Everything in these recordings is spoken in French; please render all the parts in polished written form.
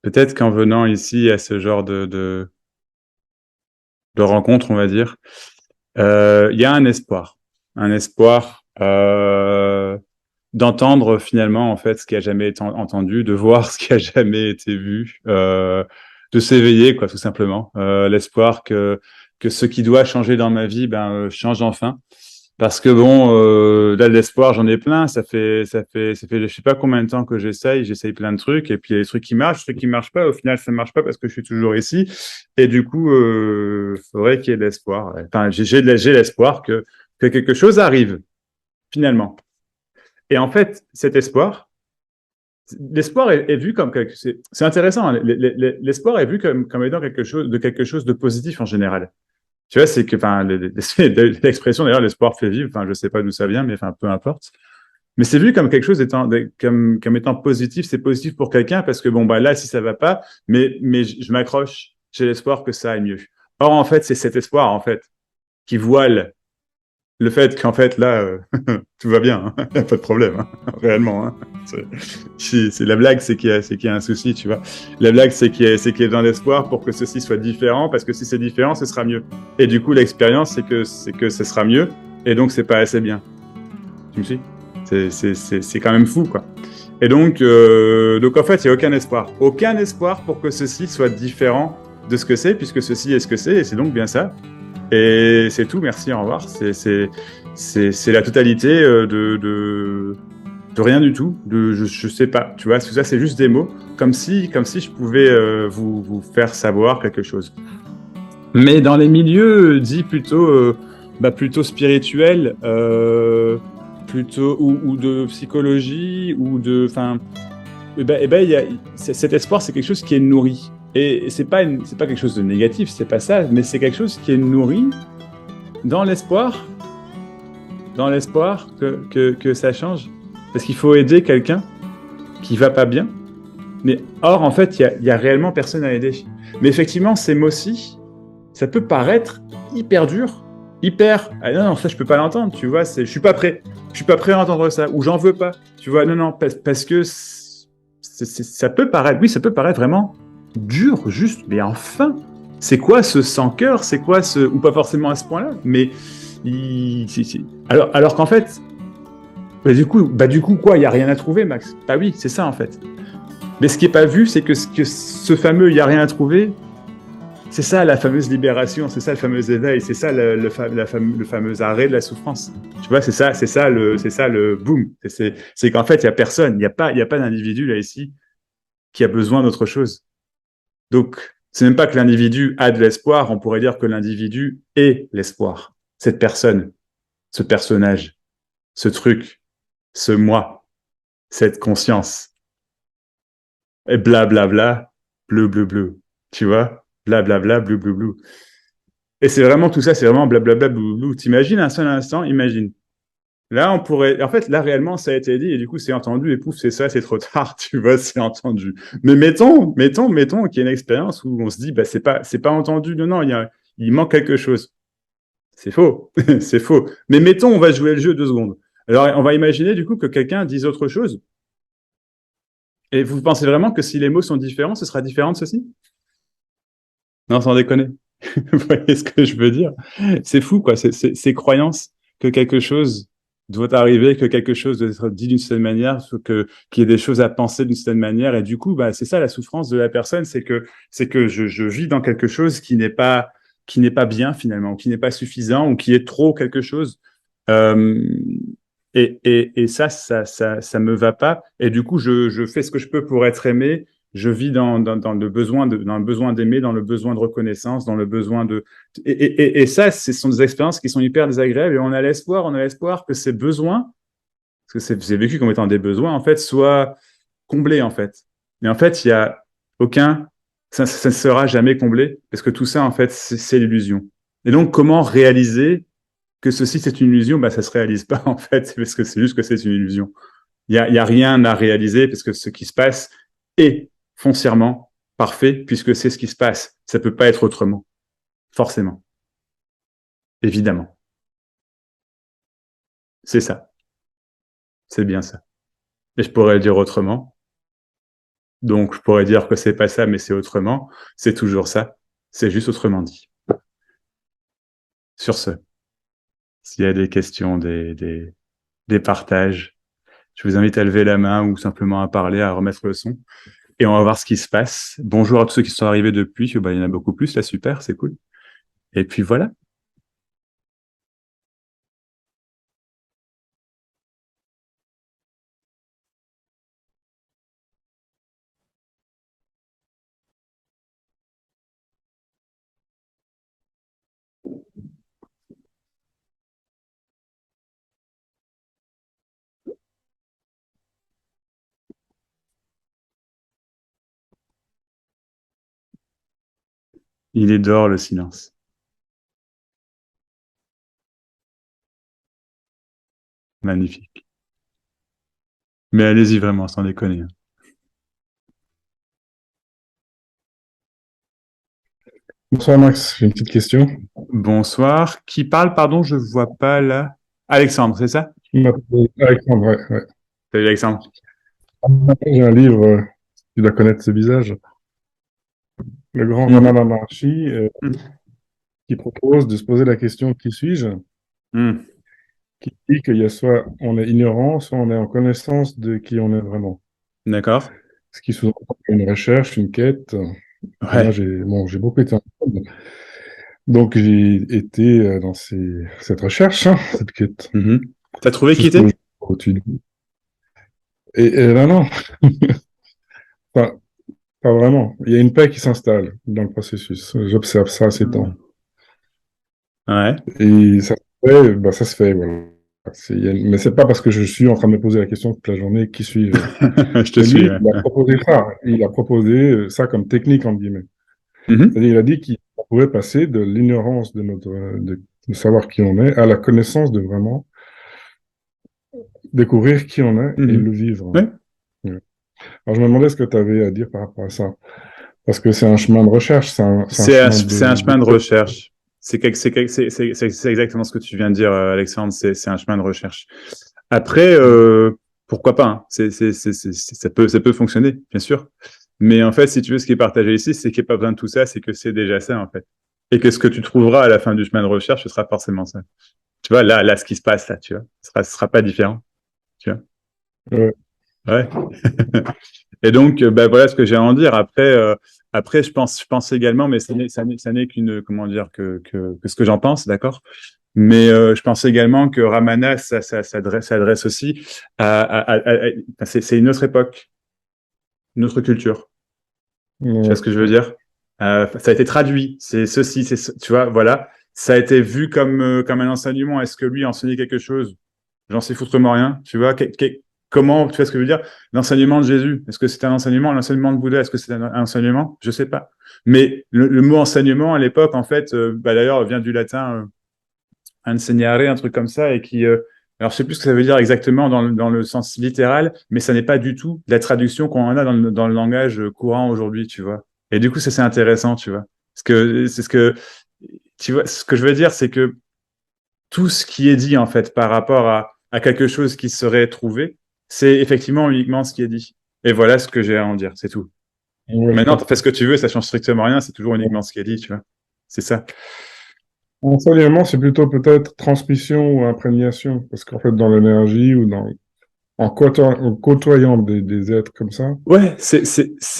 peut-être qu'en venant ici à ce genre de rencontre, on va dire, il y a un espoir d'entendre finalement en fait ce qui a jamais été entendu, de voir ce qui a jamais été vu, de s'éveiller quoi, tout simplement. L'espoir que ce qui doit changer dans ma vie, change enfin. Parce que bon, là, de l'espoir, j'en ai plein. Ça fait, je sais pas combien de temps que j'essaye plein de trucs, et puis il y a des trucs qui marchent, des trucs qui marchent pas. Au final, ça marche pas parce que je suis toujours ici. Et du coup, faudrait qu'il y ait de l'espoir. Enfin, j'ai l'espoir que quelque chose arrive, finalement. Et en fait, cet espoir, l'espoir est vu comme c'est intéressant, hein. L'espoir est vu comme étant quelque chose de positif en général. Tu vois, c'est que, enfin, l'expression d'ailleurs, l'espoir fait vivre. Enfin, je sais pas d'où ça vient, mais enfin, peu importe. Mais c'est vu comme quelque chose comme étant positif. C'est positif pour quelqu'un parce que bon, bah là, si ça va pas, mais je m'accroche. J'ai l'espoir que ça aille mieux. Or, en fait, c'est cet espoir, en fait, qui voile le fait qu'en fait, là, tout va bien. Hein. Y a pas de problème, hein, réellement. Hein. C'est la blague, c'est qu'il y a un souci, tu vois. La blague, c'est qu'il y a besoin d'espoir pour que ceci soit différent, parce que si c'est différent, ce sera mieux. Et du coup, l'expérience, c'est que ce sera mieux, et donc c'est pas assez bien. Tu me suis? C'est quand même fou, quoi. Et donc en fait, il y a aucun espoir pour que ceci soit différent de ce que c'est, puisque ceci est ce que c'est, et c'est donc bien ça. Et c'est tout, merci, au revoir. C'est la totalité de rien du tout. Je sais pas, tu vois, tout ça, c'est juste des mots, comme si je pouvais vous faire savoir quelque chose. Mais dans les milieux dits plutôt spirituels, plutôt ou de psychologie enfin, il y a, cet espoir, c'est quelque chose qui est nourri. Et c'est pas quelque chose de négatif, c'est pas ça, mais c'est quelque chose qui est nourri dans l'espoir, que ça change. Parce qu'il faut aider quelqu'un qui va pas bien. Mais or, en fait, il y a réellement personne à aider. Mais effectivement, ces mots-ci, ça peut paraître hyper dur, hyper. Ah non, non, ça, je peux pas l'entendre, tu vois. Je suis pas prêt. Je suis pas prêt à entendre ça. Ou j'en veux pas. Tu vois, non, non, parce que ça peut paraître, oui, ça peut paraître vraiment dur, juste. Mais enfin, c'est quoi ce sans-cœur? C'est quoi ce. Ou pas forcément à ce point-là, mais. Alors qu'en fait, du coup, quoi, il n'y a rien à trouver, Max? Bah oui, c'est ça, en fait. Mais ce qui n'est pas vu, c'est que ce fameux il n'y a rien à trouver, c'est ça la fameuse libération, c'est ça le fameux éveil, c'est ça le fameux arrêt de la souffrance. Tu vois, c'est ça le boom. C'est qu'en fait, il n'y a personne, il y a pas d'individu là ici qui a besoin d'autre chose. Donc, c'est même pas que l'individu a de l'espoir, on pourrait dire que l'individu est l'espoir. Cette personne, ce personnage, ce truc, ce moi, cette conscience. Et blablabla, bleu, bleu, bleu. Tu vois? Blablabla, bleu, bleu, bleu. Et c'est vraiment tout ça, c'est vraiment blablabla, bleu, bleu, bleu. T'imagines un seul instant, imagine. Là, on pourrait. En fait, là, réellement, ça a été dit, et du coup, c'est entendu, et pouf, c'est ça, c'est trop tard, tu vois, c'est entendu. Mais mettons qu'il y a une expérience où on se dit, bah, c'est pas entendu, non, non, il manque quelque chose. C'est faux, c'est faux. Mais mettons, on va jouer le jeu 2 secondes. Alors, on va imaginer, du coup, que quelqu'un dise autre chose. Et vous pensez vraiment que si les mots sont différents, ce sera différent de ceci? Non, sans déconner. Vous voyez ce que je veux dire? C'est fou, quoi. Ces croyances que quelque chose doit arriver, que quelque chose doit être dit d'une certaine manière, qu'il y ait des choses à penser d'une certaine manière. Et du coup, bah, c'est ça la souffrance de la personne, c'est que je vis dans quelque chose qui n'est pas bien finalement, ou qui n'est pas suffisant, ou qui est trop quelque chose. Euh, et ça me va pas. Et du coup, je fais ce que je peux pour être aimé. Je vis dans le besoin dans le besoin d'aimer, dans le besoin de reconnaissance, dans le besoin de. Et ça, ce sont des expériences qui sont hyper désagréables. Et on a l'espoir que ces besoins, parce que c'est vécu comme étant des besoins, en fait, soient comblés, en fait. Mais en fait, il y a aucun. Ça ne sera jamais comblé, parce que tout ça, en fait, c'est l'illusion. Et donc, comment réaliser que ceci c'est une illusion, bah ça se réalise pas en fait, parce que c'est juste que c'est une illusion. Il y a rien à réaliser parce que ce qui se passe est foncièrement parfait puisque c'est ce qui se passe. Ça peut pas être autrement, forcément, évidemment. C'est ça, c'est bien ça. Et je pourrais le dire autrement. Donc, je pourrais dire que c'est pas ça, mais c'est autrement. C'est toujours ça. C'est juste autrement dit. Sur ce, s'il y a des questions, des partages, je vous invite à lever la main ou simplement à parler, à remettre le son. Et on va voir ce qui se passe. Bonjour à tous ceux qui sont arrivés depuis. Bah, il y en a beaucoup plus, là, super, c'est cool. Et puis voilà. Il est dehors, le silence. Magnifique. Mais allez-y vraiment, sans déconner. Bonsoir Max, j'ai une petite question. Bonsoir. Qui parle, pardon, je vois pas là. Alexandre, c'est ça? Je m'appelle Alexandre, ouais. Salut Alexandre. J'ai un livre, tu dois connaître ce visage, Le Grand Mhm. Ramana Maharshi, Mhm. qui propose de se poser la question qui suis-je, Mhm. qui dit qu'il y a soit on est ignorant, soit on est en connaissance de qui on est vraiment. D'accord. Ce qui sous-entend une recherche, une quête. Et moi, Ouais. j'ai beaucoup été en quête. Donc j'ai été dans cette recherche, hein, cette quête, Mhm. T'as trouvé qui jusqu'au était? jour où tu dis. Et là, non, pas, pas vraiment. Il y a une paix qui s'installe dans le processus. J'observe ça ces temps. Mhm. Ouais. Et ça se fait, bah, ça se fait, voilà. Mais c'est pas parce que je suis en train de me poser la question toute la journée, qui suis-je? Je te Mais suis. lui, Ouais. il a proposé ça. Il a proposé ça comme technique, entre guillemets. Mhm. C'est-à-dire, il a dit qu'il pouvait passer de l'ignorance de savoir qui on est à la connaissance de vraiment découvrir qui on est et le Mhm. vivre. Ouais. Ouais. Alors, je me demandais ce que tu avais à dire par rapport à ça. Parce que c'est un chemin de recherche, c'est un chemin C'est un de chemin de quête. recherche. C'est exactement ce que tu viens de dire, Alexandre. C'est un chemin de recherche. Après, pourquoi pas, hein. Ça peut fonctionner, bien sûr. Mais en fait, si tu veux, ce qui est partagé ici, c'est qu'il n'y a pas besoin de tout ça, c'est que c'est déjà ça, en fait. Et que ce que tu trouveras à la fin du chemin de recherche, ce sera forcément ça. Tu vois, là, ce qui se passe, là, tu vois, ce sera pas différent, tu vois. Ouais. Ouais. Et donc, bah, voilà ce que j'ai à en dire. Après, je pense également, mais ça n'est qu'une, comment dire, que ce que j'en pense, d'accord? Mais je pense également que Ramana, s'adresse aussi c'est une autre époque, une autre culture. Tu vois Ouais. ce que je veux dire? Ça a été traduit, c'est ceci, tu vois, voilà. Ça a été vu comme un enseignement. Est-ce que lui enseignait quelque chose? J'en sais foutrement rien. Tu vois, comment, tu vois ce que je veux dire? L'enseignement de Jésus, est-ce que c'est un enseignement? L'enseignement de Bouddha, est-ce que c'est un enseignement? Je sais pas. Mais le mot enseignement à l'époque, en fait, bah, d'ailleurs, vient du latin ensegnare, un truc comme ça, et qui, alors je sais plus ce que ça veut dire exactement dans le sens littéral, mais ça n'est pas du tout la traduction qu'on en a dans le langage courant aujourd'hui, tu vois. Et du coup, ça c'est intéressant, tu vois. Parce que c'est ce que, tu vois, ce que je veux dire, c'est que tout ce qui est dit en fait par rapport à quelque chose qui serait trouvé, c'est effectivement uniquement ce qui est dit. Et voilà ce que j'ai à en dire, c'est tout. Ouais, je Maintenant, tu fais ce comprends. que tu veux, ça change strictement rien, c'est toujours uniquement ce qui est dit, tu vois. C'est ça. Enseignement, c'est plutôt peut-être transmission ou imprégnation, parce qu'en fait, dans l'énergie ou en côtoyant des êtres comme ça, Ouais, c'est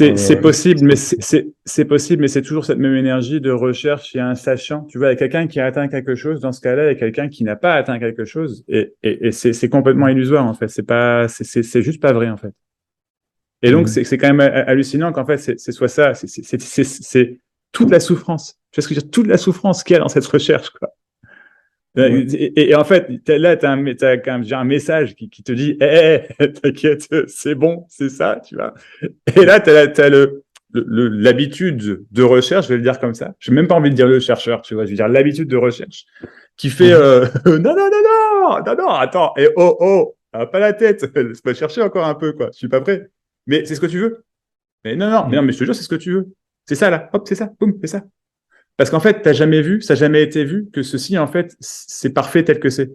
euh, possible, mais c'est possible, mais c'est toujours cette même énergie de recherche. Il y a un sachant, tu vois, il y a quelqu'un qui a atteint quelque chose dans ce cas-là, et quelqu'un qui n'a pas atteint quelque chose, et c'est complètement illusoire en fait. C'est juste pas vrai en fait. Et donc mm, c'est quand même hallucinant qu'en fait c'est soit ça, c'est toute la souffrance. Tu vois ce que je veux dire, toute la souffrance qu'il y a dans cette recherche, quoi. ouais, Et en fait, là, t'as quand même un message qui te dit, t'inquiète, c'est bon, c'est ça, tu vois. Et là, t'as l'habitude de recherche, je vais le dire comme ça. J'ai même pas envie de dire le chercheur, tu vois. Je veux dire l'habitude de recherche qui fait mhm, non, attends, et pas la tête, laisse pas chercher encore un peu, quoi. Je suis pas prêt. Mais c'est ce que tu veux. mm, Mais je te jure, c'est ce que tu veux. C'est ça là, hop, c'est ça, boum, c'est ça. Parce qu'en fait, t'as jamais vu, ça n'a jamais été vu que ceci, en fait, c'est parfait tel que c'est.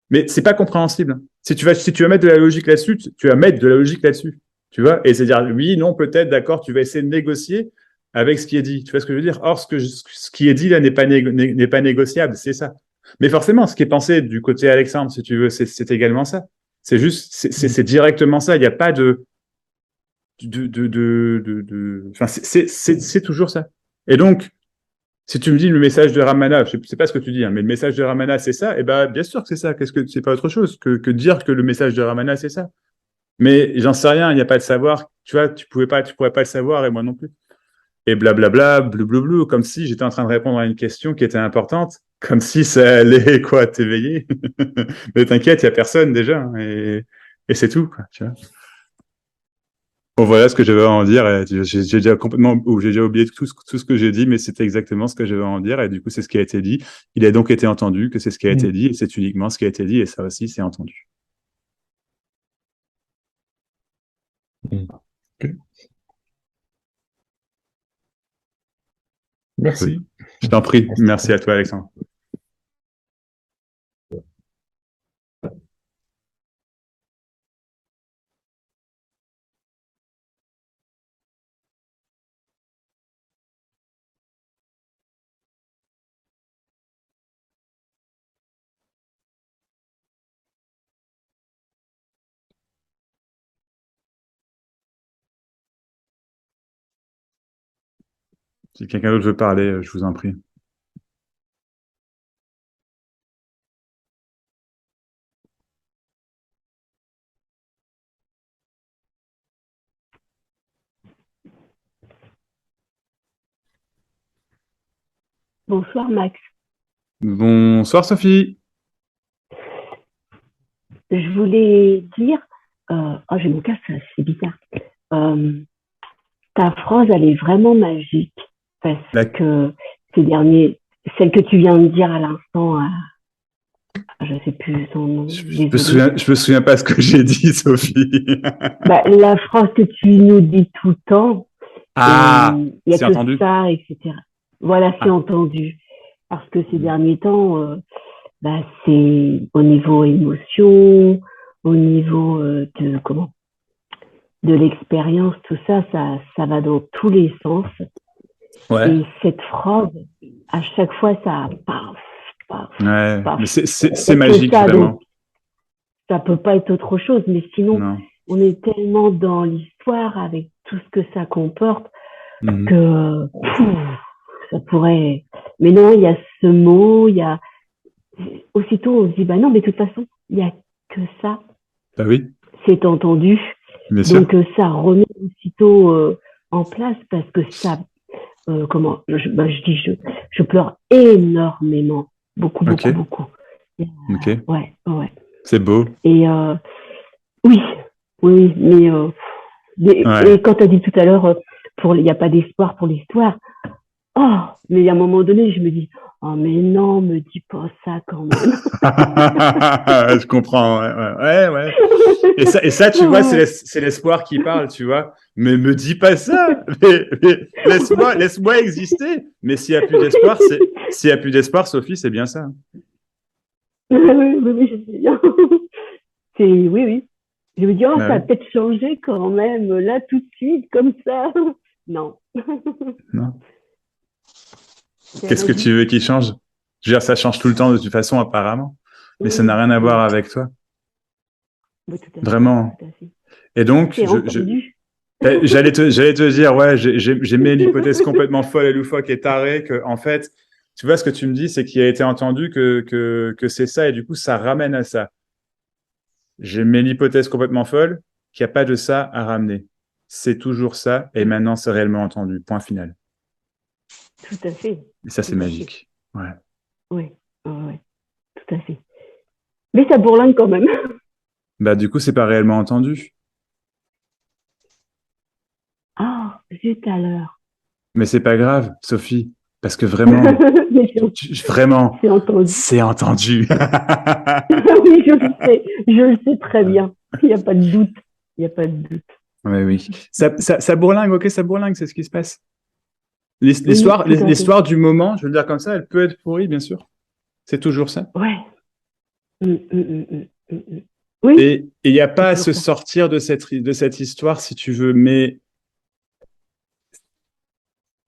Mais c'est pas compréhensible. Si tu vas mettre de la logique là-dessus, tu vas mettre de la logique là-dessus. Tu vois? Et c'est dire, oui, non, peut-être, d'accord, tu vas essayer de négocier avec ce qui est dit. Tu vois ce que je veux dire? Or, ce qui est dit là n'est pas, n'est pas négociable, c'est ça. Mais forcément, ce qui est pensé du côté Alexandre, si tu veux, c'est également ça. C'est juste, c'est directement ça. Il n'y a pas enfin, c'est toujours ça. Et donc, si tu me dis le message de Ramana, je sais pas ce que tu dis, hein, mais le message de Ramana, c'est ça, et ben, bien sûr que c'est ça. Qu'est-ce que c'est pas autre chose que dire que le message de Ramana, c'est ça. Mais j'en sais rien, il n'y a pas de savoir. Tu vois, tu pourrais pas le savoir et moi non plus. Et blablabla, blou, comme si j'étais en train de répondre à une question qui était importante, comme si ça allait, quoi, t'éveiller. Mais t'inquiète, il y a personne déjà, hein, et c'est tout, quoi, tu vois. Bon, voilà ce que j'avais à en dire. J'ai déjà complètement, j'ai déjà oublié tout ce que j'ai dit, mais c'était exactement ce que j'avais à en dire. Et du coup, c'est ce qui a été dit. Il a donc été entendu que c'est ce qui a été dit, et c'est uniquement ce qui a été dit, et ça aussi, c'est entendu. Ok. Oui. Merci. Je t'en prie. Merci à toi, Alexandre. Si quelqu'un d'autre veut parler, je vous en prie. Bonsoir Max. Bonsoir, Sophie. Je voulais dire, oh j'ai mon casque, c'est bizarre. Ta phrase, elle est vraiment magique parce que ces derniers, celle que tu viens de dire à l'instant, je sais plus son nom. Je me souviens pas ce que j'ai dit, Sophie. Bah, la phrase que tu nous dis tout le temps, Ah, il y a c'est que entendu. ça, etc. Voilà, c'est Ah. entendu. Parce que ces derniers temps, bah, c'est au niveau émotion, au niveau de l'expérience, tout ça, ça va dans tous les sens. Ouais. Et cette phrase, à chaque fois, ça paf, paf, Ouais. paf. Mais c'est magique, ça, vraiment. donc, ça peut pas être autre chose. Mais sinon, Non. on est tellement dans l'histoire avec tout ce que ça comporte Mhm. que ça pourrait. Mais non, il y a ce mot, il y a. Aussitôt, on se dit, bah non, mais de toute façon, il n'y a que ça. Bah oui, C'est entendu. bien sûr. Donc, ça remet aussitôt en place parce que ça. Comment je dis, je pleure énormément. Beaucoup, Ok. beaucoup. Ok. Ouais. C'est beau. Et oui, mais Ouais. et quand tu as dit tout à l'heure, il n'y a pas d'espoir pour l'histoire. Oh, mais à un moment donné, je me dis, oh, mais non, me dis pas ça quand même. Je comprends. Ouais. Et ça, tu vois, c'est l'espoir qui parle, tu vois. Mais me dis pas ça. Mais laisse-moi exister. Mais s'il y a plus d'espoir, s'il y a plus d'espoir, Sophie, c'est bien ça. Oui, je sais bien. Oui. Je me dis, oh, Bah ça a oui. peut-être changé quand même, là, tout de suite, comme ça. Non. Non. C'est Qu'est-ce que tu magique. veux qu'il change? Je veux dire, ça change tout le temps de toute façon, apparemment. Mais ça n'a rien à voir avec toi. Oui, tout à fait. Vraiment. Tout à fait. Et donc, C'est entendu. j'allais te dire, ouais, j'aimais l'hypothèse complètement folle et loufoque et tarée que, en fait, tu vois, ce que tu me dis, c'est qu'il a été entendu que c'est ça et du coup, ça ramène à ça. J'aimais l'hypothèse complètement folle qu'il n'y a pas de ça à ramener. C'est toujours ça et maintenant, c'est réellement entendu. Point final. Tout à fait. Et ça, Tout c'est à fait. magique. Ouais. Oui, ouais, tout à fait. Mais ça bourlingue quand même. Bah, du coup, c'est pas réellement entendu. Ah, zut alors. Mais c'est pas grave, Sophie, parce que vraiment, Mais vraiment, c'est entendu. c'est entendu. Oui, je le sais très bien. Il n'y a pas de doute. Il n'y a pas de doute. Oui. Ça bourlingue, ok, ça bourlingue, c'est ce qui se passe. Oui, tout à fait. L'histoire du moment, je veux le dire comme ça, elle peut être pourrie, bien sûr. C'est toujours ça. Ouais. Mm, mm, mm, mm, mm. Oui, Et il n'y a pas à c'est se toujours ça. sortir de cette histoire, si tu veux, mais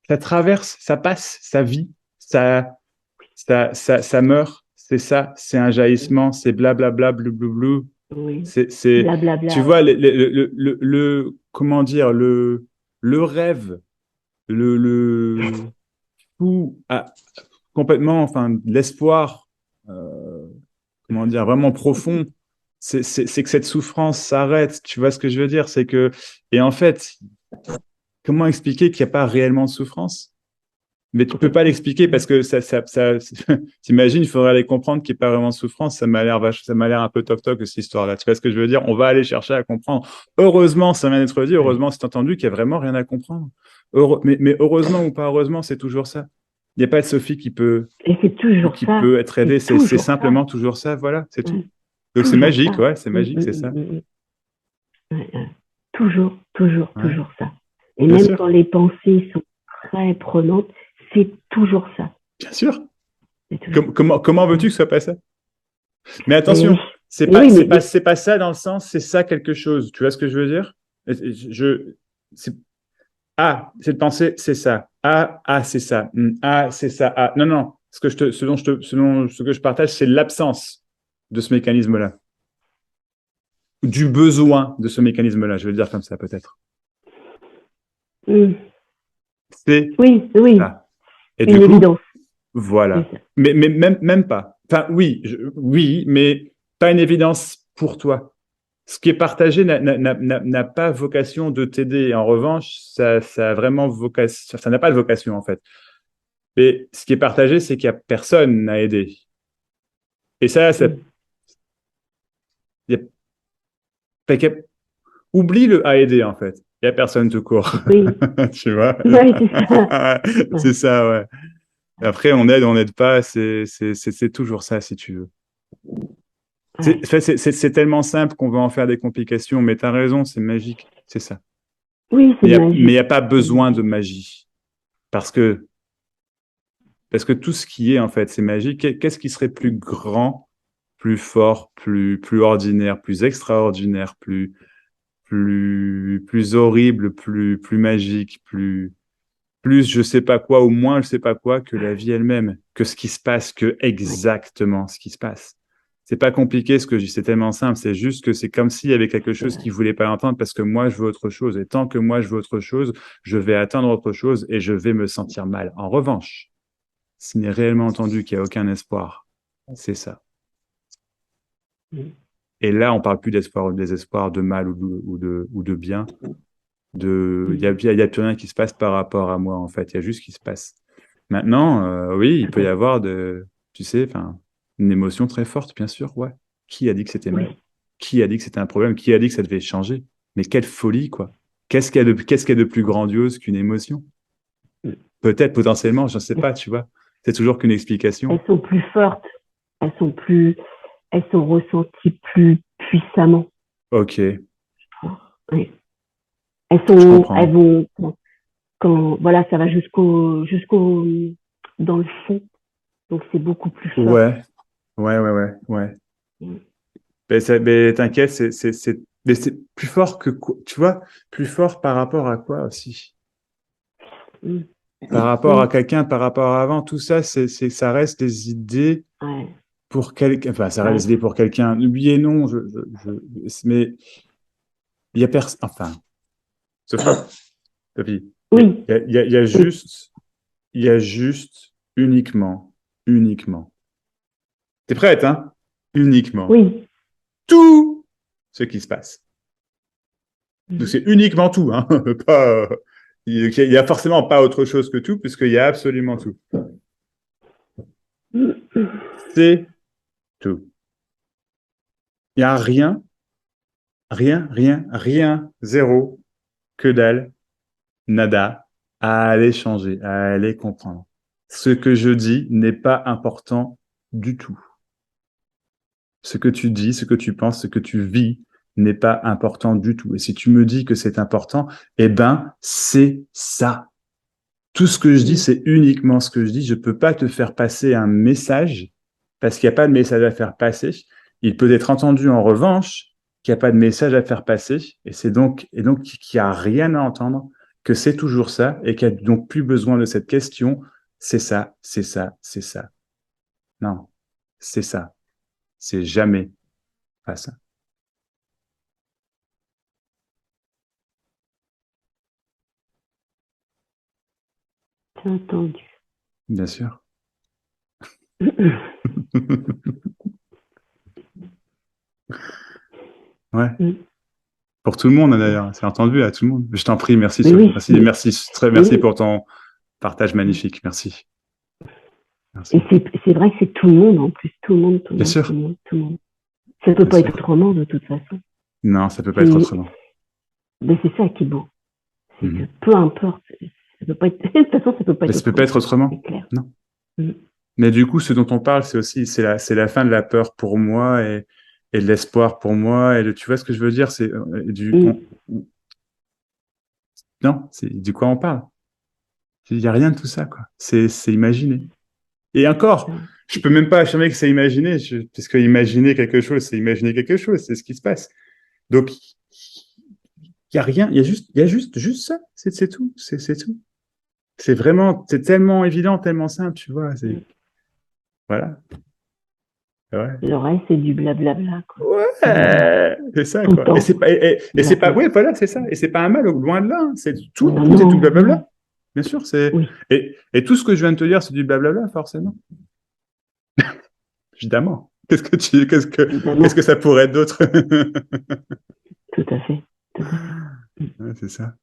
ça traverse, ça passe, ça vit, ça meurt. C'est ça, c'est un jaillissement, c'est blablabla, blou. Oui, Tu blablabla. vois, comment dire, le rêve, le fou, complètement, enfin, l'espoir, euh, comment dire, vraiment profond, c'est que cette souffrance s'arrête. Tu vois ce que je veux dire? Et en fait, comment expliquer qu'il n'y a pas réellement de souffrance? Mais tu peux pas l'expliquer parce que t'imagines, il faudrait aller comprendre qu'il n'y a pas vraiment de souffrance. Ça m'a l'air un peu toc-toc, cette histoire-là. Tu vois ce que je veux dire? On va aller chercher à comprendre. Heureusement, ça vient d'être dit, Ouais. heureusement, c'est entendu qu'il n'y a vraiment rien à comprendre. Mais heureusement ou pas heureusement, c'est toujours ça. Il n'y a pas de Sophie Et c'est toujours qui ça. peut être aidée. C'est C'est toujours ça. simplement toujours ça. Voilà, c'est tout. Ouais. Donc c'est Toujours magique, ça. ouais, c'est magique, c'est ça. Ouais, ouais. Toujours, toujours, Ouais, toujours ça. Et bien même sûr, quand les pensées sont très prenantes, c'est toujours ça. bien sûr. C'est toujours Comment ça. veux-tu que ce soit pas ça? Mais Mais oui. attention, Mais oui, c'est pas ça dans le sens, c'est ça quelque chose. Tu vois ce que je veux dire? C'est, cette pensée, c'est ça. C'est ça. C'est ça. Non, non. Ce que je partage, c'est l'absence de ce mécanisme-là. Du besoin de ce mécanisme-là. Je vais le dire comme ça, peut-être. mm, C'est oui, oui, ça. Et c'est du une coup, évidence. C'est voilà. ça. Mais même pas. Enfin, oui, oui, mais pas une évidence pour toi. Ce qui est partagé n'a pas vocation de t'aider. En revanche, ça a vraiment vocation, ça n'a pas de vocation, en fait. Mais ce qui est partagé, c'est qu'il n'y a personne à aider. Et Mm. y a, fait qu'il y a- oublie le à aider, en fait. Il n'y a personne tout court. Oui, Tu vois? oui, c'est ça. C'est Ouais, ça, ouais. Après, on n'aide pas. C'est toujours ça, si tu veux. ouais, C'est tellement simple qu'on va en faire des complications, mais tu as raison, c'est magique. C'est ça. oui, c'est Mais il y a magique. pas C'est besoin de magique. magie. Parce que Parce que tout ce qui est, en fait, c'est magique. Qu'est-ce qui serait plus grand, plus fort, plus ordinaire, plus extraordinaire, plus horrible, plus magique, plus je sais pas quoi, ou moins je sais pas quoi que la vie elle-même, que ce qui se passe, que Ouais, exactement ce qui se passe. C'est pas compliqué ce que je dis, c'est tellement simple. C'est juste que c'est comme s'il y avait quelque c'est chose qui vrai. voulait pas l'entendre parce que moi je veux autre chose. Et tant que moi je veux autre chose, je vais atteindre autre chose et je vais me sentir mal. En revanche, s'il n'est réellement entendu qu'il n'y a aucun espoir, c'est ça. Mm. Et là, on parle plus d'espoir ou de désespoir, de mal ou de bien. Il y a plus rien qui se passe par rapport à moi, en fait. Il y a juste ce qui se passe. Maintenant, oui, il Tout peut à y fait. avoir tu sais, enfin, une émotion très forte, bien sûr, ouais. Qui a dit que c'était mal? Oui. Qui a dit que c'était un problème? Qui a dit que ça devait changer? Mais quelle folie, quoi. Qu'est-ce qu'il y a de plus grandiose qu'une émotion? Mm. Peut-être, potentiellement, je ne sais pas, tu vois. C'est toujours qu'une explication. Elles sont plus fortes. Elles sont plus, elles sont ressenties plus puissamment. Ok, Oui. je comprends. Elles vont, voilà, ça va jusqu'au, dans le fond. Donc c'est beaucoup plus fort. Ouais, ouais. Mm. Mais t'inquiète, mais c'est plus fort que quoi, tu vois, plus fort par rapport à quoi aussi? Mm. Par rapport à Mm. quelqu'un, par rapport à avant, tout ça, ça reste des idées Ouais, pour quelqu'un, enfin, ça reste ouais. des idées pour quelqu'un. Oui et non, mais il y a personne, enfin, Sophie, Sophie, Oui, oui, il y a juste uniquement. T'es prête, hein? Uniquement. oui. Tout ce qui se passe. Donc Mm. c'est uniquement tout, hein. Pas, il y a forcément pas autre chose que tout, puisqu'il y a absolument tout. Mm. C'est tout. Il y a rien, zéro, que dalle, nada, à aller changer, à aller comprendre. Ce que je dis n'est pas important du tout. Ce que tu dis, ce que tu penses, ce que tu vis n'est pas important du tout. Et si tu me dis que c'est important, eh ben, c'est ça. Tout ce que je dis, Mm. c'est uniquement ce que je dis. Je peux pas te faire passer un message parce qu'il n'y a pas de message à faire passer. Il peut être entendu en revanche qu'il n'y a pas de message à faire passer, et donc qu'il n'y a rien à entendre, que c'est toujours ça, et qu'il n'y a donc plus besoin de cette question, c'est ça, c'est ça, c'est ça. Non, c'est ça. C'est jamais pas ça. C'est entendu. Bien sûr. Ouais. Pour tout le monde, d'ailleurs. C'est entendu à tout le monde. Je t'en prie, merci, Sophie. Oui, Merci, oui. merci pour ton partage magnifique. Merci. Merci. Et c'est vrai que c'est tout le monde en plus, tout le monde, tout le Bien monde, sûr. tout le monde, tout le monde. Ça peut Bien pas sûr. être autrement de toute façon. Non, ça peut pas être autrement. Ben c'est ça qui est beau. C'est que Mhm. peu importe, ça peut pas être, de toute façon, ça peut pas Mais être ça peut pas être autrement. autrement. C'est clair. Non. Mhm. Mais du coup, ce dont on parle, c'est la fin de la peur pour moi et de l'espoir pour moi tu vois ce que je veux dire, c'est non, c'est du quoi on parle. Il y a rien de tout ça, quoi. C'est imaginé. Et encore, je peux même pas affirmer que c'est imaginé, parce que imaginer quelque chose, c'est imaginer quelque chose, c'est ce qui se passe. Donc, il y a rien, il y a juste ça, c'est tout, c'est tout. C'est vraiment, c'est tellement évident, tellement simple, tu vois. Voilà. Ouais. Le reste, c'est du blablabla, quoi. Ouais, c'est ça, Tout le quoi. temps. Et c'est pas, Blabla. ouais, voilà, c'est ça. Et c'est pas un mal, loin de là. Hein. C'est tout, Non, tout est tout non, blablabla. non. Bien sûr, c'est. Oui, Et tout ce que je viens de te dire, c'est du blablabla, forcément. Évidemment. Qu'est-ce évidemment. que ça pourrait être d'autre? Tout à fait. Tout à fait. Ouais, c'est ça.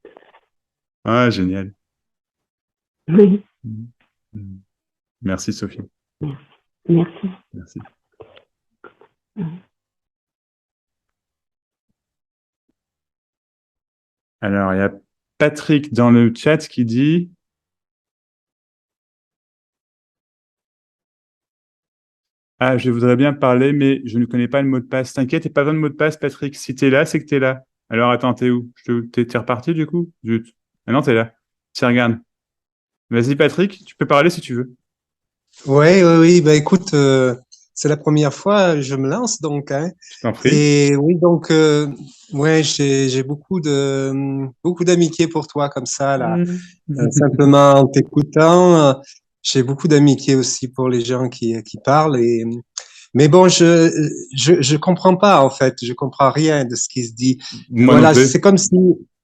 Ah, génial. Oui, Merci, Sophie. merci. Merci. Merci. Alors, il y a Patrick dans le chat qui dit ah, je voudrais bien parler, mais je ne connais pas le mot de passe. T'inquiète, t'as pas besoin de mot de passe, Patrick. Si t'es là, c'est que t'es là. Alors, attends, t'es où? T'es reparti, du coup? Zut. Ah non, t'es là. Tiens, regarde. Vas-y, Patrick, tu peux parler si tu veux. Ouais, oui, oui, bah écoute, c'est la première fois je me lance donc, hein. Je t'en prie. Et oui, donc, ouais, j'ai beaucoup d'amitié pour toi comme ça là. Simplement en t'écoutant, j'ai beaucoup d'amitié aussi pour les gens qui parlent. Mais bon, je comprends pas en fait, je comprends rien de ce qui se dit. Moi non Voilà, plus. c'est comme si,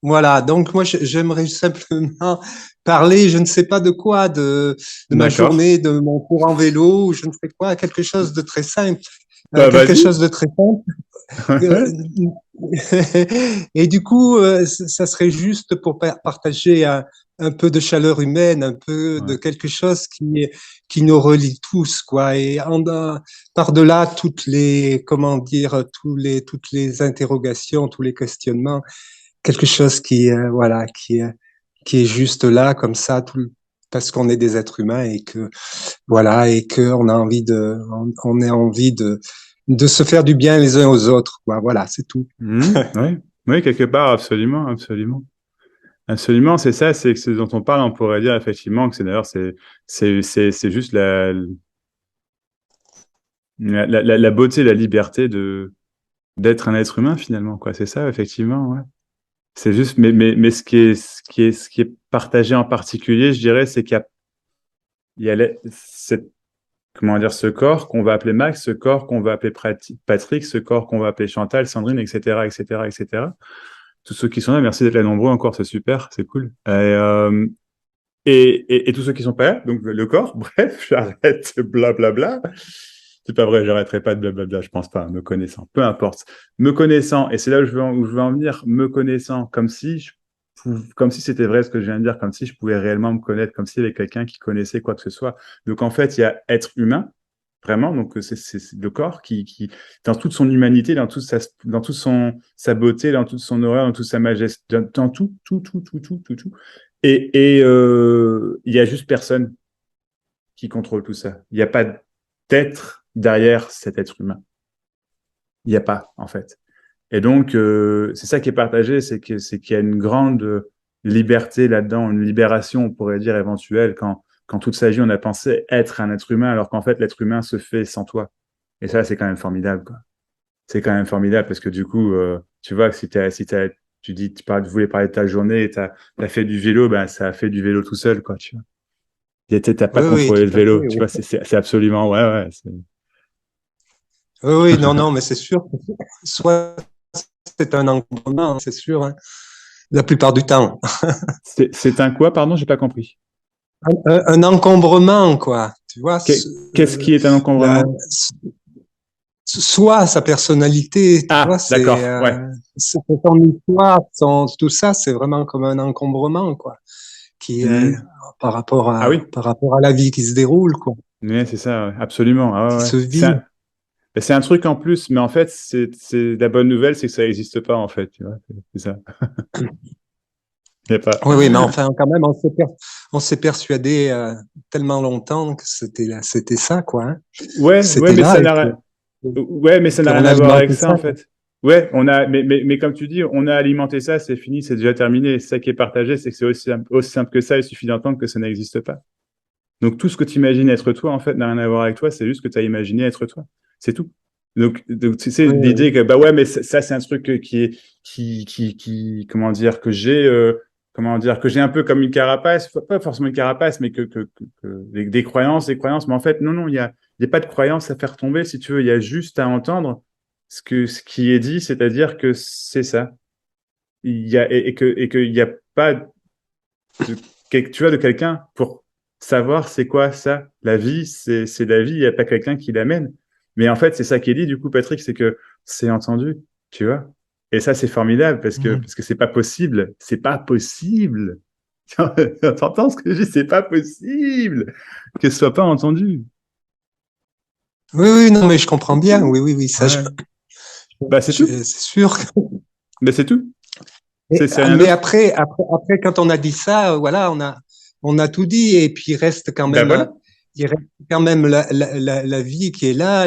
voilà. Donc moi, j'aimerais simplement parler, je ne sais pas de quoi, de ma D'accord. journée, de mon cours en vélo, ou je ne sais quoi, quelque chose de très simple, Bah, quelque vas-y. chose de très simple. Euh, Et du coup, ça serait juste pour partager un peu de chaleur humaine, un peu de Ouais. quelque chose qui nous relie tous, quoi. Et par-delà toutes les, comment dire, toutes les interrogations, tous les questionnements, quelque chose voilà, qui est juste là, comme ça, parce qu'on est des êtres humains et que, voilà, et que on a envie de se faire du bien les uns aux autres, quoi. Voilà, c'est tout. Oui. Oui, quelque part, absolument, absolument. Absolument, c'est ça, c'est ce dont on parle, on pourrait dire effectivement que c'est d'ailleurs, c'est juste la beauté, la liberté d'être un être humain finalement, quoi. C'est ça, effectivement, ouais. C'est juste, mais ce qui est partagé en particulier, je dirais, c'est il y a comment dire, ce corps qu'on va appeler Max, ce corps qu'on va appeler Patrick, ce corps qu'on va appeler Chantal, Sandrine, etc., etc., etc. Tous ceux qui sont là, merci d'être là nombreux encore, c'est super, c'est cool. Et tous ceux qui sont pas là, donc le corps, bref, j'arrête, blablabla. C'est pas vrai, j'arrêterai pas de blablabla, je pense pas, me connaissant, peu importe. Me connaissant, et c'est là où où je veux en venir, me connaissant, comme si c'était vrai ce que je viens de dire, comme si je pouvais réellement me connaître, comme s'il y avait quelqu'un qui connaissait quoi que ce soit. Donc en fait, il y a être humain, vraiment, donc c'est le corps qui, dans toute son humanité, dans toute sa beauté, dans toute son horreur, dans toute sa majesté, dans tout. Et il y a juste personne qui contrôle tout ça. Il n'y a pas d'être derrière cet être humain. Il n'y a pas, en fait. Et donc, c'est ça qui est partagé, c'est qu'il y a une grande liberté là-dedans, une libération, on pourrait dire, éventuelle, quand toute sa vie, on a pensé être un être humain, alors qu'en fait, l'être humain se fait sans toi. Et ça, c'est quand même formidable, quoi. c'est quand même formidable parce que du coup, tu vois, tu voulais parler de ta journée et t'as fait du vélo, ben, ça a fait du vélo tout seul, quoi, tu vois. T'as pas Oui, oui, contrôlé tout le à fait. vélo, tu Oui, vois, c'est absolument, ouais, ouais. oui, oui, non, non, mais c'est sûr. Soit c'est un encombrement, c'est sûr, hein, la plupart du temps. C'est un quoi, pardon, j'ai pas compris. Un encombrement, quoi. Tu vois, Qu'est-ce qui est un la, encombrement? soit sa personnalité, tu vois, Ah, d'accord, ouais. c'est son histoire, tout ça, c'est vraiment comme un encombrement, quoi, qui Mhm. Ah oui, par rapport à la vie qui se déroule, quoi, mais c'est ça, ouais, absolument. Ah qui ouais, se ouais. vit. C'est un truc en plus, mais en fait, la bonne nouvelle, c'est que ça n'existe pas, en fait, tu vois. C'est ça. Y a pas. Oui, oui, mais enfin, quand même, on s'est persuadé tellement longtemps que c'était ça, quoi, hein. Ouais, ouais, C'était mais là ça et n'a rien. Ouais, mais ça n'a qu'on rien à voir avec alimentait ça, ça, en quoi. fait. Ouais, mais comme tu dis, on a alimenté ça, c'est fini, c'est déjà terminé. C'est ça qui est partagé, c'est que c'est aussi simple que ça, il suffit d'entendre que ça n'existe pas. Donc, tout ce que tu imagines être toi, en fait, n'a rien à voir avec toi, c'est juste que tu as imaginé être toi. C'est tout. Donc tu sais, Oui, l'idée oui. que, bah ouais, mais ça, c'est un truc comment dire, comment dire, que j'ai un peu comme une carapace, pas forcément une carapace, mais des croyances, mais en fait, non, non, il y a pas de croyance à faire tomber, si tu veux, il y a juste à entendre ce qui est dit, c'est-à-dire que c'est ça. Et qu'il n'y a pas tu vois, de quelqu'un pour savoir c'est quoi ça. La vie, c'est la vie, il n'y a pas quelqu'un qui l'amène. Mais en fait, c'est ça qui est dit, du coup, Patrick, c'est que c'est entendu, tu vois. Et ça, c'est formidable Mhm. parce que c'est pas possible. C'est pas possible. T'entends ce que je dis? C'est pas possible que ce soit pas entendu. Oui, oui, non, mais je comprends bien. Oui, oui, oui, ça, Ouais. Bah, c'est tout. c'est sûr. Bah, c'est tout. C'est rien Mais d'autre. après, quand on a dit ça, voilà, on a tout dit. Et puis, Bah, voilà. il reste quand même la vie qui est là,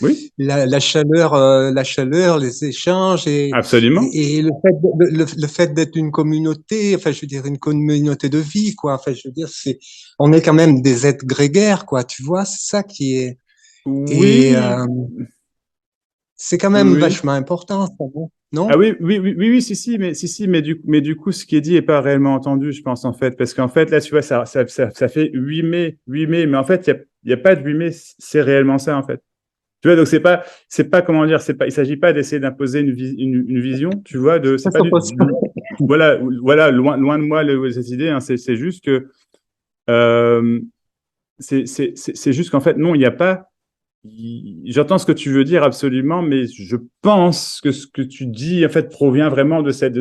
Oui, la chaleur, les échanges absolument. et le fait d'être une communauté, enfin, je veux dire, une communauté de vie, quoi. Enfin, je veux dire, on est quand même des êtres grégaires, quoi. Tu vois, c'est ça qui est, et, Oui, c'est quand oui, même oui. vachement important, ça, Ah non? oui, oui, oui, oui, oui, si, mais du coup, ce qui est dit est pas réellement entendu, je pense, en fait, parce qu'en fait, là, tu vois, ça fait 8 mai, mais en fait, il y a pas de 8 mai, c'est réellement ça, en fait. Tu vois, donc c'est pas, comment dire, il s'agit pas d'essayer d'imposer une vision, tu vois, c'est Ça pas s'oppose pas. voilà, loin de moi, cette idée, hein, c'est juste que, euh, c'est juste qu'en fait, non, il n'y a pas. J'entends ce que tu veux dire absolument, mais je pense que ce que tu dis en fait provient vraiment de cette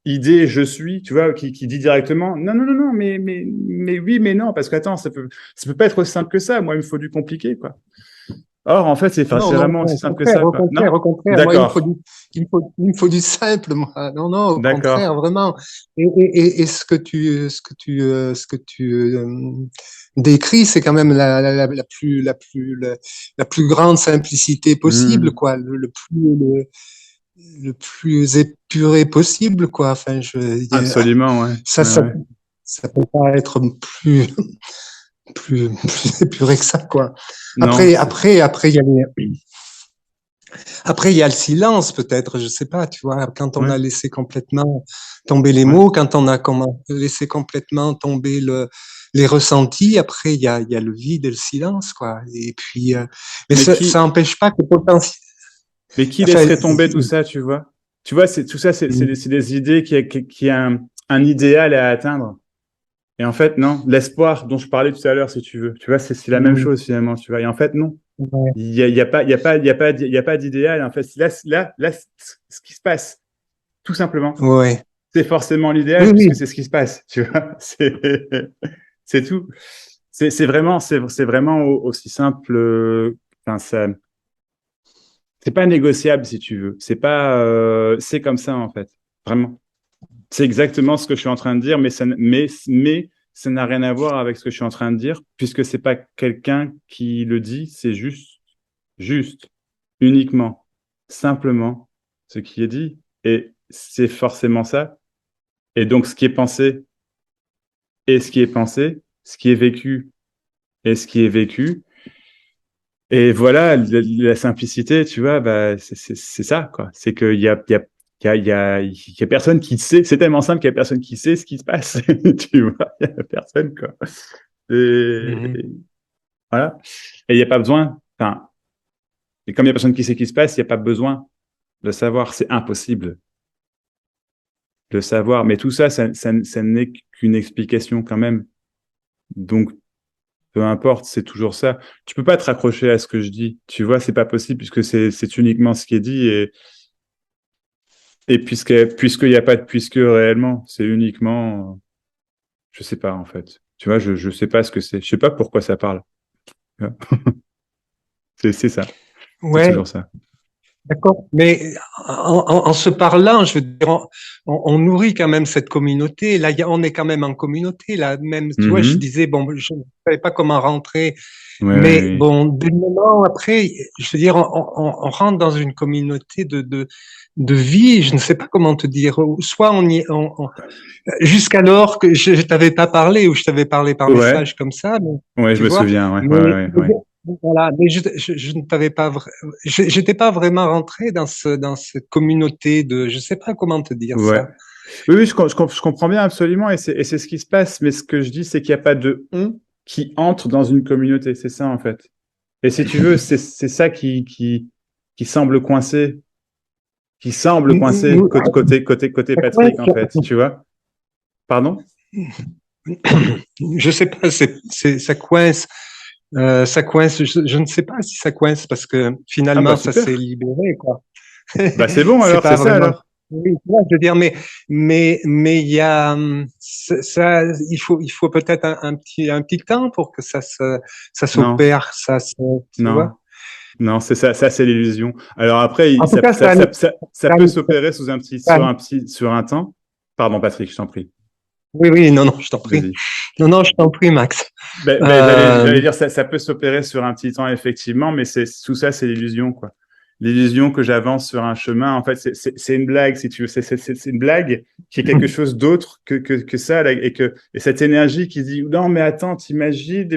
idée je suis, tu vois, qui dit directement non non non non mais oui mais non parce qu'attends ça peut pas être aussi simple que ça. Moi il me faut du compliqué quoi. Or en fait Non, c'est non, vraiment non, aussi simple que ça quoi. Non? au contraire. Moi, D'accord, il me faut du simple, moi. Non, non, au contraire, d'accord. vraiment. Et ce que tu décris, c'est quand même la plus grande simplicité possible, Hmm, quoi. Le plus épuré possible, quoi. Enfin, absolument ouais ça, ouais ça, ouais. ça peut pas être plus épuré que ça, quoi. Non Après, après, il y a le silence, peut-être, je sais pas, tu vois, quand on ouais a laissé complètement tomber les ouais. mots, quand on a laissé complètement tomber les ressentis, après, il y a le vide et le silence, quoi. Et puis, mais Mais ça n'empêche pas que Mais qui enfin, laisserait tomber tout ça, tu vois? Tu vois, tout ça, c'est des idées qui a un idéal à atteindre. Et en fait, non, l'espoir dont je parlais tout à l'heure, si tu veux, tu vois, c'est la même chose finalement, tu vois. Et en fait, non, ouais, il y a pas d'idéal. En fait, ce qui se passe, tout simplement, ouais. c'est forcément Oui, l'idéal oui, puisque c'est ce qui se passe, tu vois. C'est tout. C'est vraiment aussi simple. Enfin, c'est pas négociable si tu veux. C'est comme ça en fait. Vraiment. C'est exactement ce que je suis en train de dire, mais ça n'a rien à voir avec ce que je suis en train de dire, puisque c'est pas quelqu'un qui le dit, c'est juste, uniquement, simplement ce qui est dit. Et c'est forcément ça. Et donc, ce qui est pensé est ce qui est pensé, ce qui est vécu est ce qui est vécu. Et voilà, la simplicité, tu vois, bah, c'est ça, quoi. C'est qu'il y a, il y a, il y a personne qui sait, c'est tellement simple qu'il y a personne qui sait ce qui se passe, tu vois, il y a personne, quoi. Mhm. Et voilà. Et il n'y a pas besoin, enfin, et comme il y a personne qui sait ce qui se passe, il n'y a pas besoin de savoir, c'est impossible de savoir. Mais tout ça, ça n'est qu'une explication quand même. Donc, peu importe, c'est toujours ça. Tu peux pas te raccrocher à ce que je dis. Tu vois, c'est pas possible puisque c'est uniquement ce qui est dit et puisqu'il n'y a pas de puisque réellement, c'est uniquement, je sais pas en fait. Tu vois, je sais pas ce que c'est. Je sais pas pourquoi ça parle. Tu vois. C'est ça. C'est Ouais, toujours ça. d'accord. Mais en se parlant, je veux dire, on nourrit quand même cette communauté. Là, on est quand même en communauté. Là, même, tu vois, je Mhm. disais, bon, je ne savais pas comment rentrer. Ouais, ouais, Mais ouais. bon, du moment après, je veux dire, on rentre dans une communauté de vie. Je ne sais pas comment te dire. Soit jusqu'alors que je t'avais pas parlé ou je t'avais parlé par Ouais, message comme ça, mais, ouais, je tu me vois. souviens. Ouais, ouais, Mais ouais, ouais. voilà, mais je ne t'avais pas, j'étais pas vraiment rentré dans cette communauté de, je sais pas comment te dire Ouais. ça. Oui, oui, je comprends bien absolument, et c'est ce qui se passe. Mais ce que je dis, c'est qu'il n'y a pas de on qui entre dans une communauté. C'est ça, en fait. Et si tu veux, c'est ça qui semble coincé, côté Ça Patrick, coince, en fait. Tu vois? Pardon? je sais pas, ça coince. Je ne sais pas si ça coince parce que Ah, bah, finalement ça s'est super. libéré, quoi. Bah, c'est bon, C'est alors, pas c'est ça, vraiment. alors. Oui, tu vois, je veux dire, mais il y a ça, il faut peut-être un petit temps pour que ça Non, s'opère, tu non, vois. non, c'est ça, c'est l'illusion. Alors après, En tout cas, ça ça, peut s'opérer sous un petit, ça- sur un temps. Pardon, Patrick, je t'en prie. oui, oui, non, non, je t'en prie. Vas-y. Non, non, je t'en prie, Max. J'allais Euh, dire, ça peut s'opérer sur un petit temps, effectivement, mais tout ça, c'est l'illusion, quoi. L'illusion que j'avance sur un chemin, en fait, c'est une blague, si tu veux. C'est une blague qui est quelque chose d'autre que ça, là, et cette énergie qui dit, non, mais attends, t'imagines,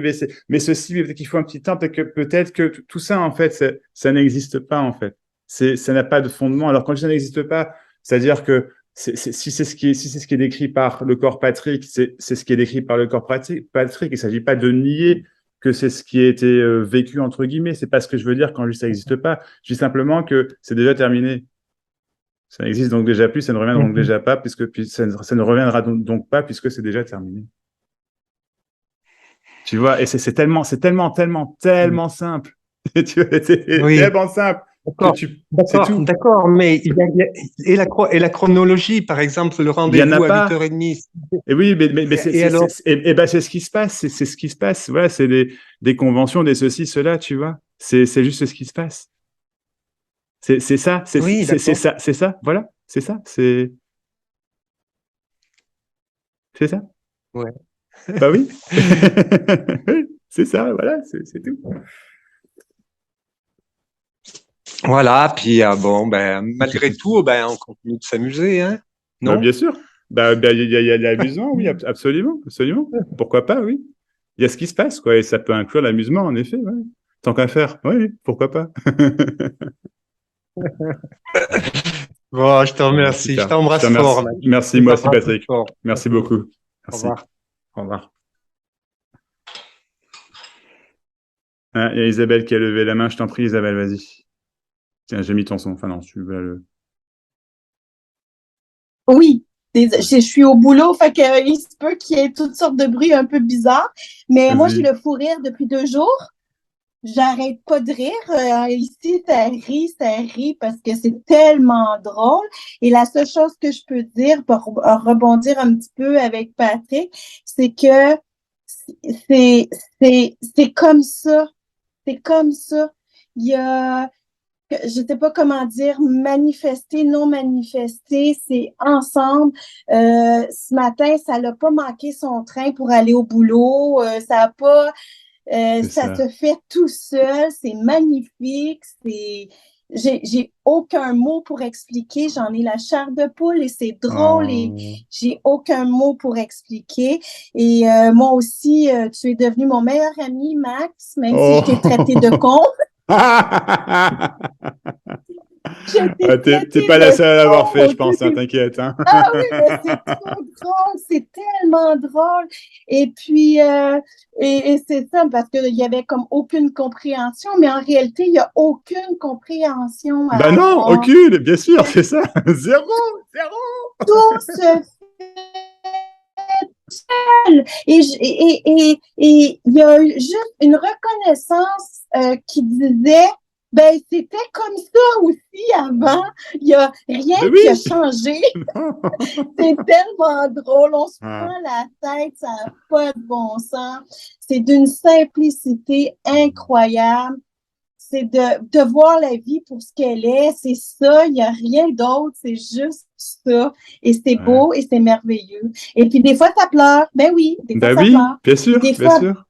mais ceci, mais peut-être qu'il faut un petit temps, peut-être que tout ça, en fait, ça n'existe pas, en fait. Ça n'a pas de fondement. Alors, quand ça n'existe pas, c'est-à-dire que si si c'est ce qui est décrit par le corps Patrick, c'est ce qui est décrit par le corps Patrick. Il ne s'agit pas de nier que c'est ce qui a été vécu entre guillemets. C'est pas ce que je veux dire quand je dis ça n'existe pas. Je dis simplement que c'est déjà terminé. Ça n'existe donc déjà plus, ça ne reviendra donc déjà pas, ça ne reviendra donc pas puisque c'est déjà terminé. Tu vois, et tellement simple. Tu vois, c'est oui, tellement simple que d'accord, c'est d'accord, tout. d'accord, mais et la chronologie, par exemple, le Il y en a rendez-vous à pas. 8h30. Et oui, mais Et alors, c'est ce qui se passe, c'est ce qui se passe. Voilà, c'est des conventions, des ceci, cela, tu vois. C'est juste ce qui se passe. C'est ça, oui, d'accord. c'est ça, voilà, c'est ça, c'est ça. Ouais. Bah oui, Oui, c'est ça, voilà, c'est tout. Voilà, puis bon, ben, malgré tout, ben, on continue de s'amuser, hein, Bah bien non? sûr. Il y a l'amusement, oui, absolument, absolument. Pourquoi pas, oui. Il y a ce qui se passe, quoi, et ça peut inclure l'amusement, en effet, ouais. Tant qu'à faire, oui, pourquoi pas. Bon, je te Bon, remercie, je super. Je te t'embrasse fort, remercie. là. Merci, Je moi aussi, t'embrasse Patrick. fort. Merci Merci. beaucoup. Au Merci. revoir. Au revoir. Ah, il y a Isabelle qui a levé la main. Je t'en prie, Isabelle, vas-y. Tiens, j'ai mis ton son. Enfin, non, tu vas le. Oui, je suis au boulot, fait que, il se peut qu'il y ait toutes sortes de bruits un peu bizarres. Mais moi, j'ai Vas-y. le fou rire depuis 2 jours. J'arrête pas de rire. Ici, ça rit parce que c'est tellement drôle. Et la seule chose que je peux dire pour rebondir un petit peu avec Patrick, c'est que c'est, c'est comme ça. C'est comme ça. Il y a je sais pas comment dire, manifester, non manifester, c'est ensemble. Ce matin, ça l'a pas manqué son train pour aller au boulot. Ça a pas, C'est ça ça. se fait tout seul. C'est magnifique. J'ai aucun mot pour expliquer. J'en ai la chair de poule et c'est drôle et Oh. j'ai aucun mot pour expliquer. Et moi aussi, tu es devenu mon meilleur ami, Max, même si je t'ai traité de Oh. con. J'étais T'es traitée pas la de seule à l'avoir fait, con je au pense, hein, début. t'inquiète. Hein. Ah oui, mais c'est trop drôle, c'est tellement drôle. Et puis, et c'est ça, parce qu'il y avait comme aucune compréhension, mais en réalité, il n'y a aucune compréhension Bah à non, avoir. aucune, bien sûr, c'est ça. Zéro, zéro. Tout se fait. Et il y a eu juste une reconnaissance qui disait, ben, c'était comme ça aussi avant. Il n'y a rien Mais qui a oui. changé. C'est tellement drôle, on se Ah, prend la tête, ça n'a pas de bon sens. C'est d'une simplicité incroyable. C'est de voir la vie pour ce qu'elle est. C'est ça, il n'y a rien d'autre, c'est juste ça. Et c'est ouais. beau et c'est merveilleux. Et puis des fois, ça pleure. Ben oui, des fois, Bah ça oui, pleure. bien Puis sûr, des bien fois, sûr.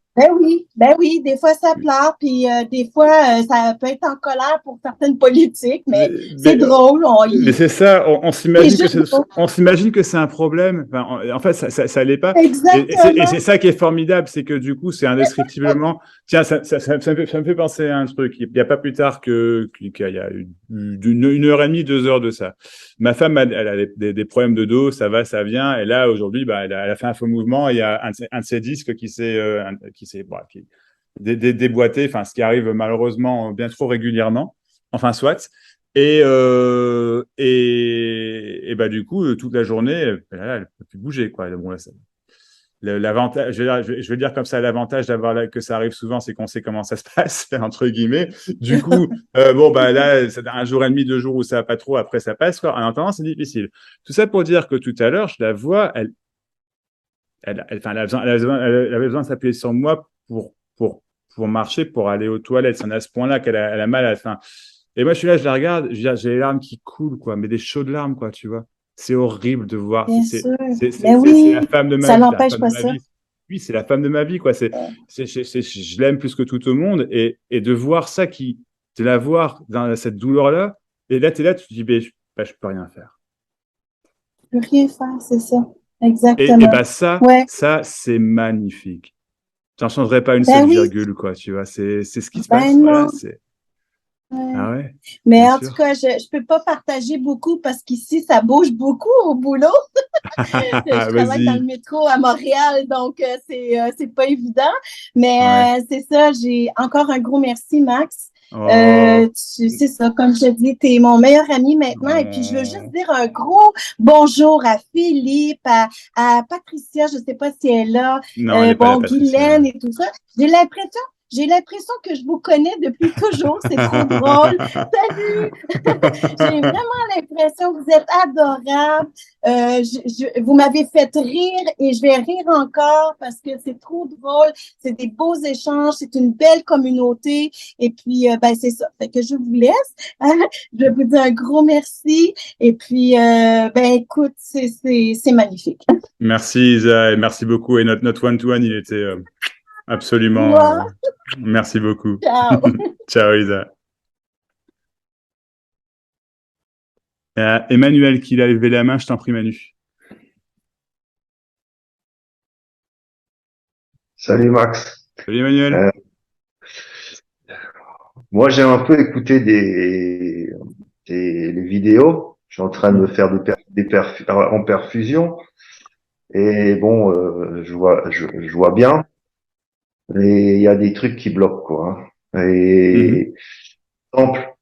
des fois, ça pleure. Puis des fois, ça peut être en colère pour certaines politiques, Mais, mais c'est mais, drôle. mais c'est ça, C'est juste drôle. on s'imagine que c'est un problème. Enfin, en fait, ça l'est pas. Et Exactement. c'est ça qui est formidable, c'est que du coup, c'est indescriptiblement. Tiens, ça me fait penser à un truc. Il y a pas plus tard qu'il y a une heure et demie, 2 heures de ça. Ma femme, elle a des problèmes de dos, ça va, ça vient. Et là, aujourd'hui, bah, elle a fait un faux mouvement. Et il y a un de ses disques qui déboîté. Enfin, ce qui arrive malheureusement bien trop régulièrement. Enfin, soit. Et bah, du coup, toute la journée, elle peut plus bouger, quoi. Bon, là, l'avantage, je vais dire comme ça, l'avantage que ça arrive souvent, c'est qu'on sait comment ça se passe, entre guillemets. Du coup, bon, bah, là, c'est un jour et demi, 2 jours où ça va pas trop, après ça passe, quoi. En attendant, c'est difficile. Tout ça pour dire que tout à l'heure, je la vois, enfin, elle avait besoin de s'appuyer sur moi pour marcher, pour aller aux toilettes. C'est à ce point-là elle a mal à la fin. Et moi, je suis là, je la regarde, j'ai les larmes qui coulent, quoi, mais des chaudes larmes, quoi, tu vois. C'est horrible de voir. Bien sûr. Ben C'est la oui, femme de ma ça vie, la n'empêche femme de pas ma ça. vie. Oui, c'est la femme de ma vie, quoi. Je l'aime plus que tout au monde. Et de voir ça, de la voir dans cette douleur-là, et là, tu es là, tu te dis, je peux rien faire. Je peux rien faire, c'est ça. Et Exactement. bah, Ouais. c'est magnifique. J'en changerais pas une seule Ben oui. virgule, quoi, tu vois. C'est ce qui se passe, Ben voilà. non. Ouais. Ah ouais, bien Mais en tout sûr. cas, je peux pas partager beaucoup parce qu'ici, ça bouge beaucoup au boulot. Je travaille dans le Vas-y. métro à Montréal, donc c'est pas évident. Ouais. Mais c'est ça, j'ai encore un gros merci, Max. Oh. C'est ça, comme je dis, tu es mon meilleur ami maintenant. Et puis, je veux juste Oh. dire un gros bonjour à Philippe, à Patricia, je sais pas si elle est là, Non, elle n'est pas là, bon, Patricia. Guylaine et tout ça. J'ai l'impression, j'ai l'impression que je vous connais depuis toujours. C'est trop drôle. Salut! J'ai vraiment l'impression que vous êtes adorables. Vous m'avez fait rire et je vais rire encore parce que c'est trop drôle. C'est des beaux échanges. C'est une belle communauté. Et puis, ben, c'est ça. Fait que je vous laisse. Je vous dis un gros merci. Et puis, ben, écoute, c'est magnifique. Merci, Isa, et merci beaucoup. Et notre one-to-one, il était absolument. Moi, Merci beaucoup. ciao. Ciao, Isa. Emmanuel, qui a levé la main, je t'en prie, Manu. Salut Max. Salut, Emmanuel. Euh, Moi j'ai un peu écouté les vidéos. Je suis en train de me faire en perfusion et bon, je vois bien. Et il y a des trucs qui bloquent quoi. Mhm. Et exemple,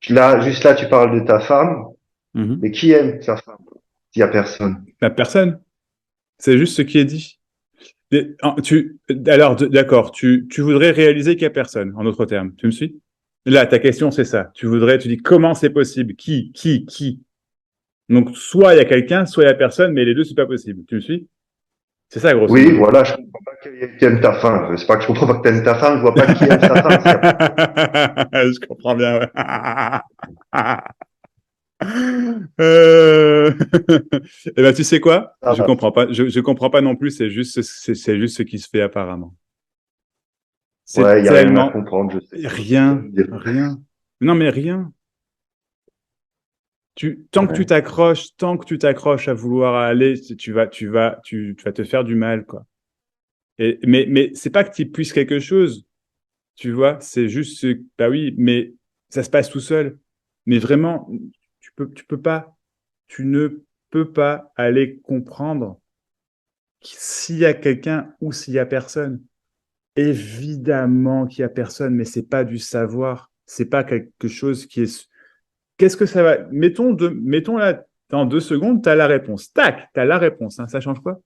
là, juste là, tu parles de ta femme, Mhm. mais qui aime sa femme? Il y a personne. La personne, c'est juste ce qui est dit. Alors, d'accord, tu voudrais réaliser qu'il n'y a personne, en d'autres termes. Tu me suis? Là, ta question, c'est ça. Tu dis comment c'est possible? Qui? Donc, soit il y a quelqu'un, soit il y a personne, mais les deux, c'est pas possible. Tu me suis? C'est ça, grosso Oui, modo. voilà, je comprends pas qui aime ta femme. C'est pas que je comprends pas que t'aimes ta femme, je vois pas qui aime sa femme. Je comprends bien, ouais. Euh... Eh ben, tu sais quoi? Ah, bah, Je comprends pas non plus. C'est juste ce qui se fait apparemment. C'est ouais, il y a rien à tellement comprendre, je sais. rien, rien. Non, mais rien. Ouais. Tant que tu t'accroches à vouloir aller, tu vas te faire du mal, quoi. Mais c'est pas que tu puisses quelque chose. Tu vois, c'est juste, bah oui, mais ça se passe tout seul. Mais vraiment, tu ne peux pas aller comprendre s'il y a quelqu'un ou s'il y a personne. Évidemment qu'il y a personne, mais c'est pas du savoir. C'est pas quelque chose qui est. Qu'est-ce que ça va? Mettons là, dans 2 secondes, tu as la réponse. Tac, tu as la réponse. Hein. Ça change quoi?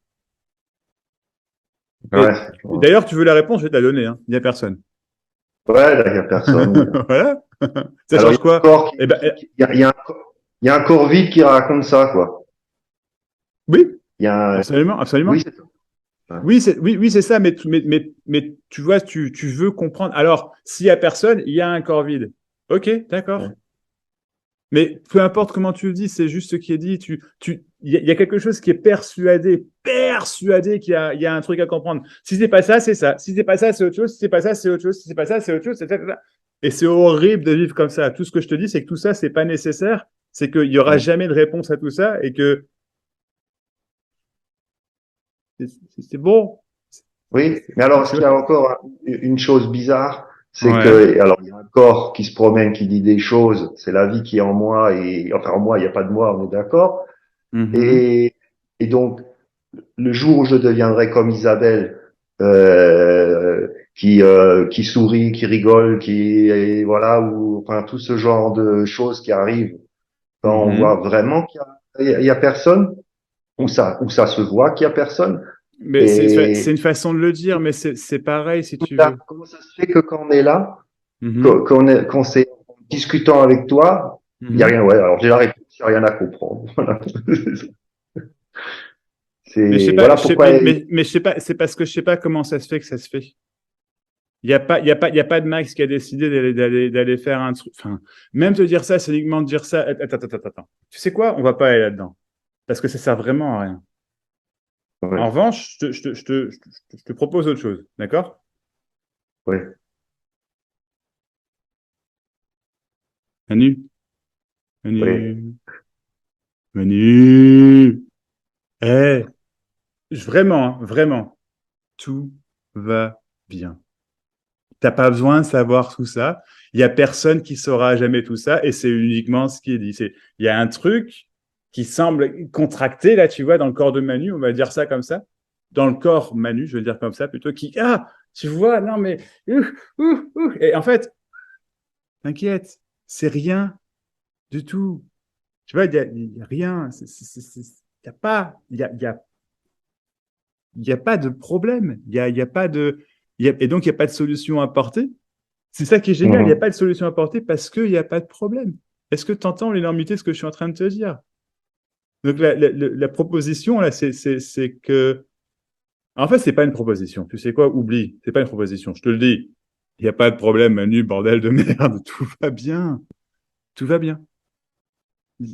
Et Ouais. d'ailleurs, tu veux la réponse, je vais te la donner. Hein. Il n'y a personne. Ouais, là, il n'y a personne. Voilà. Ça Alors, change quoi? Eh ben, il y a un corps vide qui raconte ça, quoi. oui, Il y a un, absolument, absolument. oui, c'est ça. Ouais. Oui, c'est ça, mais tu vois, tu veux comprendre. Alors, s'il y a personne, il y a un corps vide. Ok, d'accord. Ouais. Mais peu importe comment tu le dis, c'est juste ce qui est dit. Il y a quelque chose qui est persuadé il y a un truc à comprendre. Si c'est pas ça, c'est ça. Si c'est pas ça, c'est autre chose. Si c'est pas ça, c'est autre chose. Si c'est pas ça, c'est autre chose. C'est ça. Et c'est horrible de vivre comme ça. Tout ce que je te dis, c'est que tout ça, c'est pas nécessaire. C'est qu'il y aura jamais de réponse à tout ça et que c'est bon. Oui, mais alors, il y a encore une chose bizarre, c'est Ouais. que, alors, il y a un corps qui se promène, qui dit des choses, c'est la vie qui est en moi, et enfin, en moi, il n'y a pas de moi, on est d'accord. Mhm. Et donc, le jour où je deviendrai comme Isabelle, qui sourit, qui rigole, et voilà, ou enfin tout ce genre de choses qui arrivent quand on Mhm. voit vraiment qu'il y a personne, où ça se voit qu'il y a personne. Mais c'est Et une façon de le dire, mais c'est pareil si tu là, veux. comment ça se fait que quand on est là, Mhm. quand c'est en discutant avec toi, il y a Mhm. rien. Ouais, alors j'ai la réponse, il n'y a rien à comprendre. Voilà. Mais je sais C'est pas, voilà pourquoi. mais je sais pas, c'est parce que je sais pas comment ça se fait que ça se fait. Il y a pas de Max qui a décidé d'aller faire un truc. Enfin, même te dire ça, c'est uniquement de dire ça. Attends. Tu sais quoi? On va pas aller là-dedans. Parce que ça sert vraiment à rien. En Ouais, revanche, je te propose autre chose. D'accord? ouais, Manu, ouais. Manu, Manu. Eh, vraiment, hein, vraiment. Tout va bien. T'as pas besoin de savoir tout ça. Il y a personne qui saura jamais tout ça et c'est uniquement ce qui est dit. Il y a un truc qui semble contracté là, tu vois, dans le corps de Manu, on va dire ça comme ça. Dans le corps Manu, je vais le dire comme ça plutôt, tu vois, non mais, Et en fait, t'inquiète, c'est rien du tout. Tu vois, il y a rien. Il y a pas, il y a pas de problème. Il y a pas de, et donc il y a pas de solution à apporter. C'est ça qui est génial, il n'y a Mhm. pas de solution à apporter parce qu'il n'y a pas de problème. Est-ce que tu entends l'énormité de ce que je suis en train de te dire? Donc la proposition, là, c'est que... En fait, c'est pas une proposition. Tu sais quoi? Oublie. C'est pas une proposition. Je te le dis. Il n'y a pas de problème, Manu, bordel de merde. Tout va bien. Tout va bien. Ouais.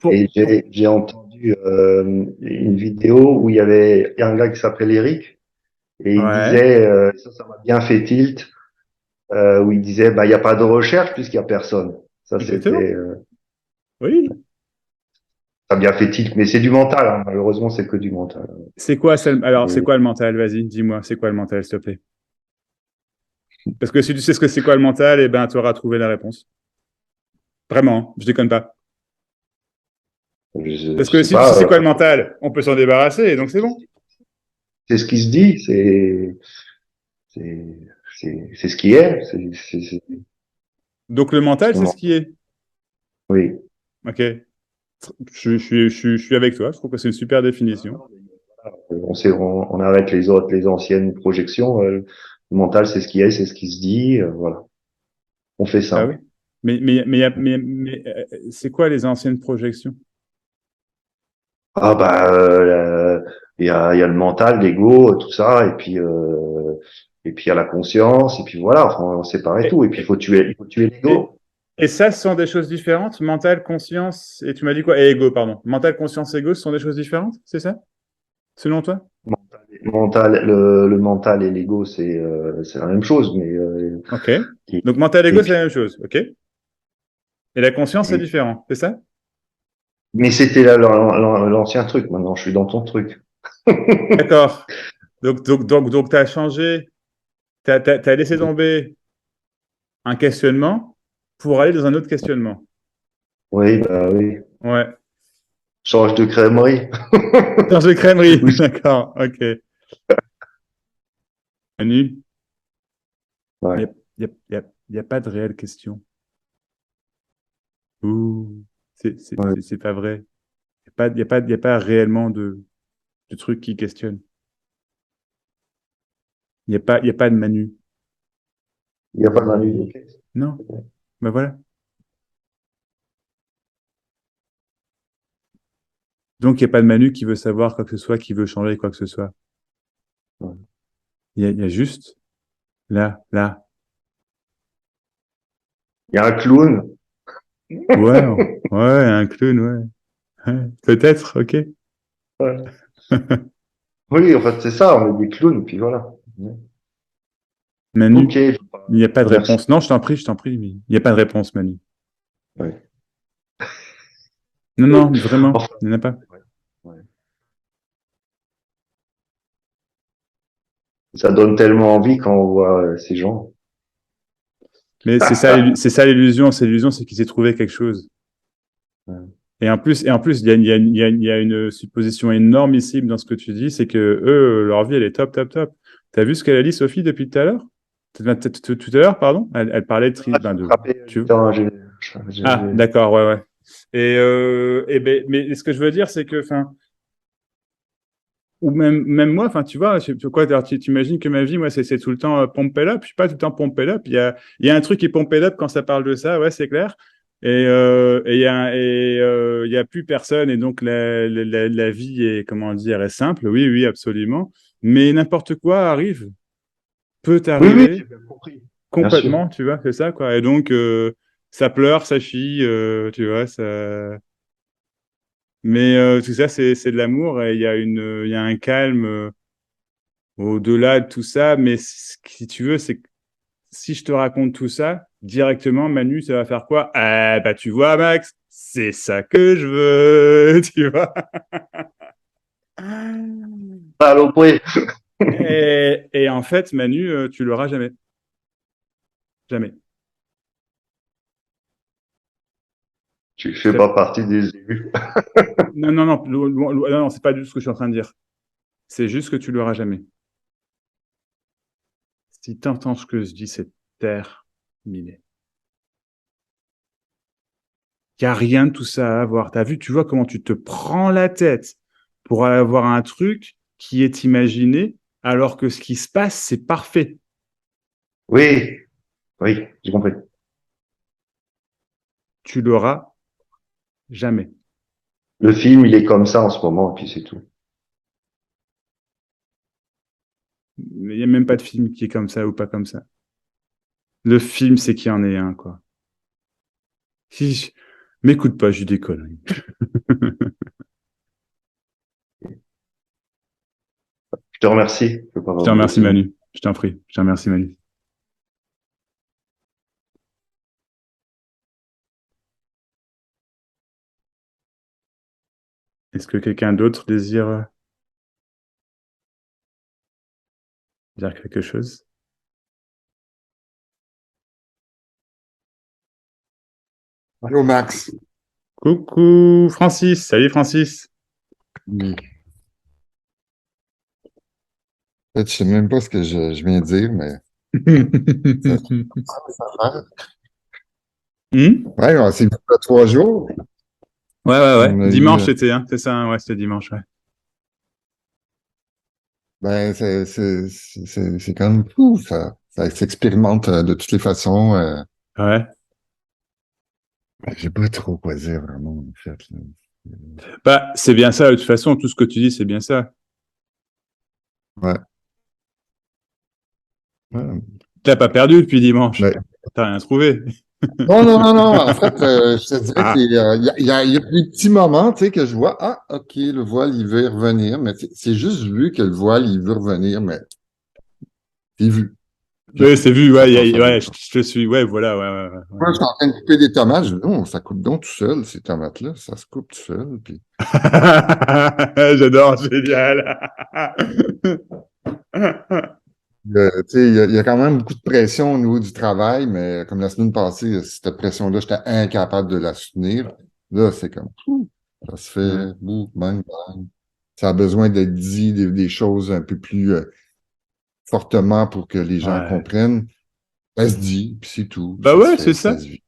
Pour, Et j'ai entendu une vidéo où il y avait un gars qui s'appelle Eric et il Ouais, disait ça m'a bien fait tilt où il disait bah il n'y a pas de recherche puisqu'il y a personne. Ça exactement. c'était Oui. ça m'a bien fait tilt, mais c'est du mental. Hein. Malheureusement, c'est que du mental. C'est quoi ça? Alors, c'est Et quoi le mental? Vas-y, dis-moi, c'est quoi le mental, s'il te plaît? Parce que si tu sais ce que c'est quoi le mental, eh ben, tu auras trouvé la réponse. Vraiment, hein, je déconne pas. Parce je que sais si tu sais pas. quoi le mental, on peut s'en débarrasser, et donc c'est bon. C'est ce qui se dit. C'est c'est ce qui est. Donc le mental, c'est ce Son- qui est. oui. Ok. Je suis avec toi. Je trouve que c'est une super définition. On arrête les anciennes projections. Le mental, c'est ce qui est, c'est ce qui se dit. Voilà. On fait Ah oui. simple. C'est quoi les anciennes projections? Ah bah il y a le mental, l'ego, tout ça, et puis il y a la conscience, et puis voilà, enfin, on sépare Et, tout. Et puis il faut tuer et, l'ego. et ça, ce sont des choses différentes. Mental, conscience, et tu m'as dit quoi? Et ego, pardon. Mental, conscience, ego, ce sont des choses différentes, c'est ça? Selon toi? Le mental et l'ego, c'est la même chose, mais Ok. et, Donc mental, et ego, c'est puis la même chose. Ok. Et la conscience, c'est et- différent. C'est ça? mais c'était l'ancien truc. Maintenant, je suis dans ton truc. D'accord. Donc, tu as changé. T'as laissé tomber un questionnement pour aller dans un autre questionnement. Oui, bah oui. Ouais. Change de crèmerie. Dans de crèmerie. Oui. D'accord, ok. Manu, Ouais. y a pas de réelle question. Ouh, Ouais. c'est pas vrai. Y a pas réellement de trucs qui questionnent. Y a pas de Manu. Il n'y a pas de Manu. Ok. Non. Ben voilà. Donc, il n'y a pas de Manu qui veut savoir quoi que ce soit, qui veut changer quoi que ce soit. Ouais. Il y a juste là. Il y a un clown. Ouais, ouais, un clown, ouais. Ouais, peut-être, ok. Ouais. Oui, en fait, c'est ça, on est des clowns, puis voilà. Manu, Ok, il n'y a pas de merci. réponse. Non, je t'en prie, mais il n'y a pas de réponse, Manu. Ouais. Non, non, vraiment, Enfin, il n'y en a pas. ouais, ouais. Ça donne tellement envie quand on voit ces gens. Mais c'est ça l'illusion, c'est qu'il s'est trouvé quelque chose. Ouais. Et en plus, il y a une supposition énormissime dans ce que tu dis, c'est que eux, leur vie, elle est top, top, top. T'as vu ce qu'elle a dit, Sophie, depuis tout à l'heure? Tout à l'heure, pardon? Elle parlait de, Ah, j'ai attrapé tu, du temps. ah, d'accord, ouais, ouais. Et ben, mais ce que je veux dire, c'est que, enfin, ou même moi, enfin, tu vois, quoi, tu t'imagines que ma vie, moi, c'est tout le temps pump it up. Je suis pas tout le temps pump it up. Il y a un truc qui est pump it up quand ça parle de ça, ouais, c'est clair. Il y a plus personne, et donc la vie est, comment dire, est simple. Oui, oui, absolument. Mais n'importe quoi arrive, peut Oui, oui, arriver j'ai bien compris. Bien sûr. complètement, tu vois, c'est ça, quoi. Et donc, ça pleure, ça chie, tu vois, ça. Mais tout ça, c'est de l'amour et il y a un calme au-delà de tout ça. Mais si tu veux, c'est que si je te raconte tout ça, directement, Manu, ça va faire quoi? Ah, bah, tu vois, Max, c'est ça que je veux, tu vois. Allô, oui. Et en fait, Manu, tu l'auras jamais. Jamais. Tu fais pas partie des élus. Non, non, non, non, c'est pas du tout ce que je suis en train de dire. C'est juste que tu l'auras jamais. Si tu entends ce que je dis, c'est terminé. Il n'y a rien de tout ça à avoir. T'as vu, tu vois comment tu te prends la tête pour avoir un truc qui est imaginé, alors que ce qui se passe, c'est parfait. Oui, oui, j'ai compris. Tu l'auras jamais. Le film, il est comme ça en ce moment, et puis c'est tout. Il n'y a même pas de film qui est comme ça ou pas comme ça. Le film, c'est qu'il y en ait un, quoi. Si, m'écoute pas, je déconne. Je te remercie. Je peux pas Je te avoir remercie, d'autres mots. Manu. Je t'en prie. Je te remercie, Manu. Est-ce que quelqu'un d'autre désire dire quelque chose? Allô, Max. Coucou, Francis. Salut, Francis. Oui. En fait, je sais même pas ce que je viens de dire, mais ça, ça a l'air. Hmm. Ouais, on s'est vu il y a 3 jours. Ouais, ouais, ouais. On a eu, Dimanche, c'était, hein. C'est ça, hein. Ouais, c'était dimanche, ouais. ben, c'est quand même fou, ça. Ça s'expérimente de toutes les façons. Ouais. Ben, j'ai pas trop quoi dire, vraiment, en fait, là. Bah, c'est bien ça. De toute façon, tout ce que tu dis, c'est bien ça. Ouais. Ouais. T'as pas perdu depuis dimanche. Ben, T'as rien trouvé. non, non, non, non. En fait, je te dirais Ah. qu'il y a des petits moments, tu sais, que je vois, ah, OK, le voile, il veut y revenir, mais c'est juste vu que le voile, il veut revenir, mais c'est vu. Puis Ouais, c'est vu, ça ouais, passe à ouais, d'autres choses. je te suis, ouais, voilà, ouais, Moi, je suis en train de couper des tomates. Je dis, non, ça coupe donc tout seul, ces tomates-là. Ça se coupe tout seul. Puis... ouais. J'adore, génial. Tu sais, il y a quand même beaucoup de pression au niveau du travail, mais comme la semaine passée, cette pression-là, j'étais incapable de la soutenir. Là, c'est comme, ça se Ouais. fait, bang, bang. Ça a besoin d'être dit, des choses un peu plus fortement pour que les gens Ouais. comprennent. Ça se dit, puis c'est tout, puis Bah ça se ouais, c'est fait, ça. ça se vit.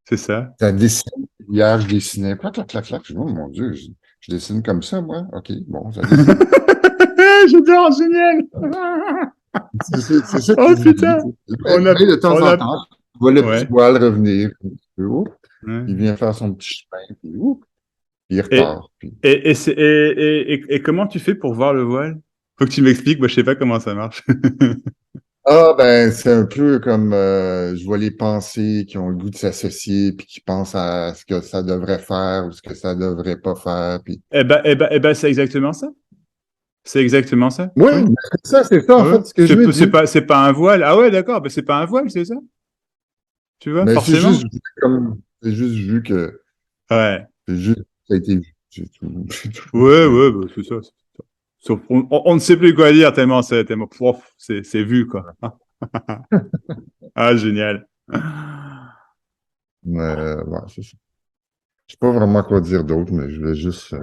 C'est ça. Ça dessine. Hier, je dessinais, clac, clac, clac, clac. Je dis, oh mon Dieu, je dessine comme ça, moi. OK, bon, ça dessine. J'adore, génial. C'est ça qui Oh se vit. putain. On a, Mais de temps on en a, temps, tu vois le petit ouais. poil revenir un petit peu. Oups, il Ouais. vient faire son petit chemin, puis, oups, puis il Et, repart. Puis, et comment tu fais pour voir le voile? Faut que tu m'expliques, moi je sais pas comment ça marche. ah, ben, c'est un peu comme je vois les pensées qui ont le goût de s'associer, puis qui pensent à ce que ça devrait faire ou ce que ça devrait pas faire. Puis... C'est exactement ça. C'est exactement ça. Oui, Oui. mais c'est ça, en Ouais. fait, ce que je veux dire. C'est pas un voile. Ah ouais, d'accord. C'est pas un voile, c'est ça. Tu vois, Mais forcément. c'est juste vu que, Ouais. c'est juste, ça a été vu. C'est tout. C'est tout. Ouais, ouais, bah, c'est ça. On ne sait plus quoi dire tellement, prof, c'est vu, quoi. Ah, génial. Mais, ouais, c'est ça. Je sais pas vraiment quoi dire d'autre, mais je voulais juste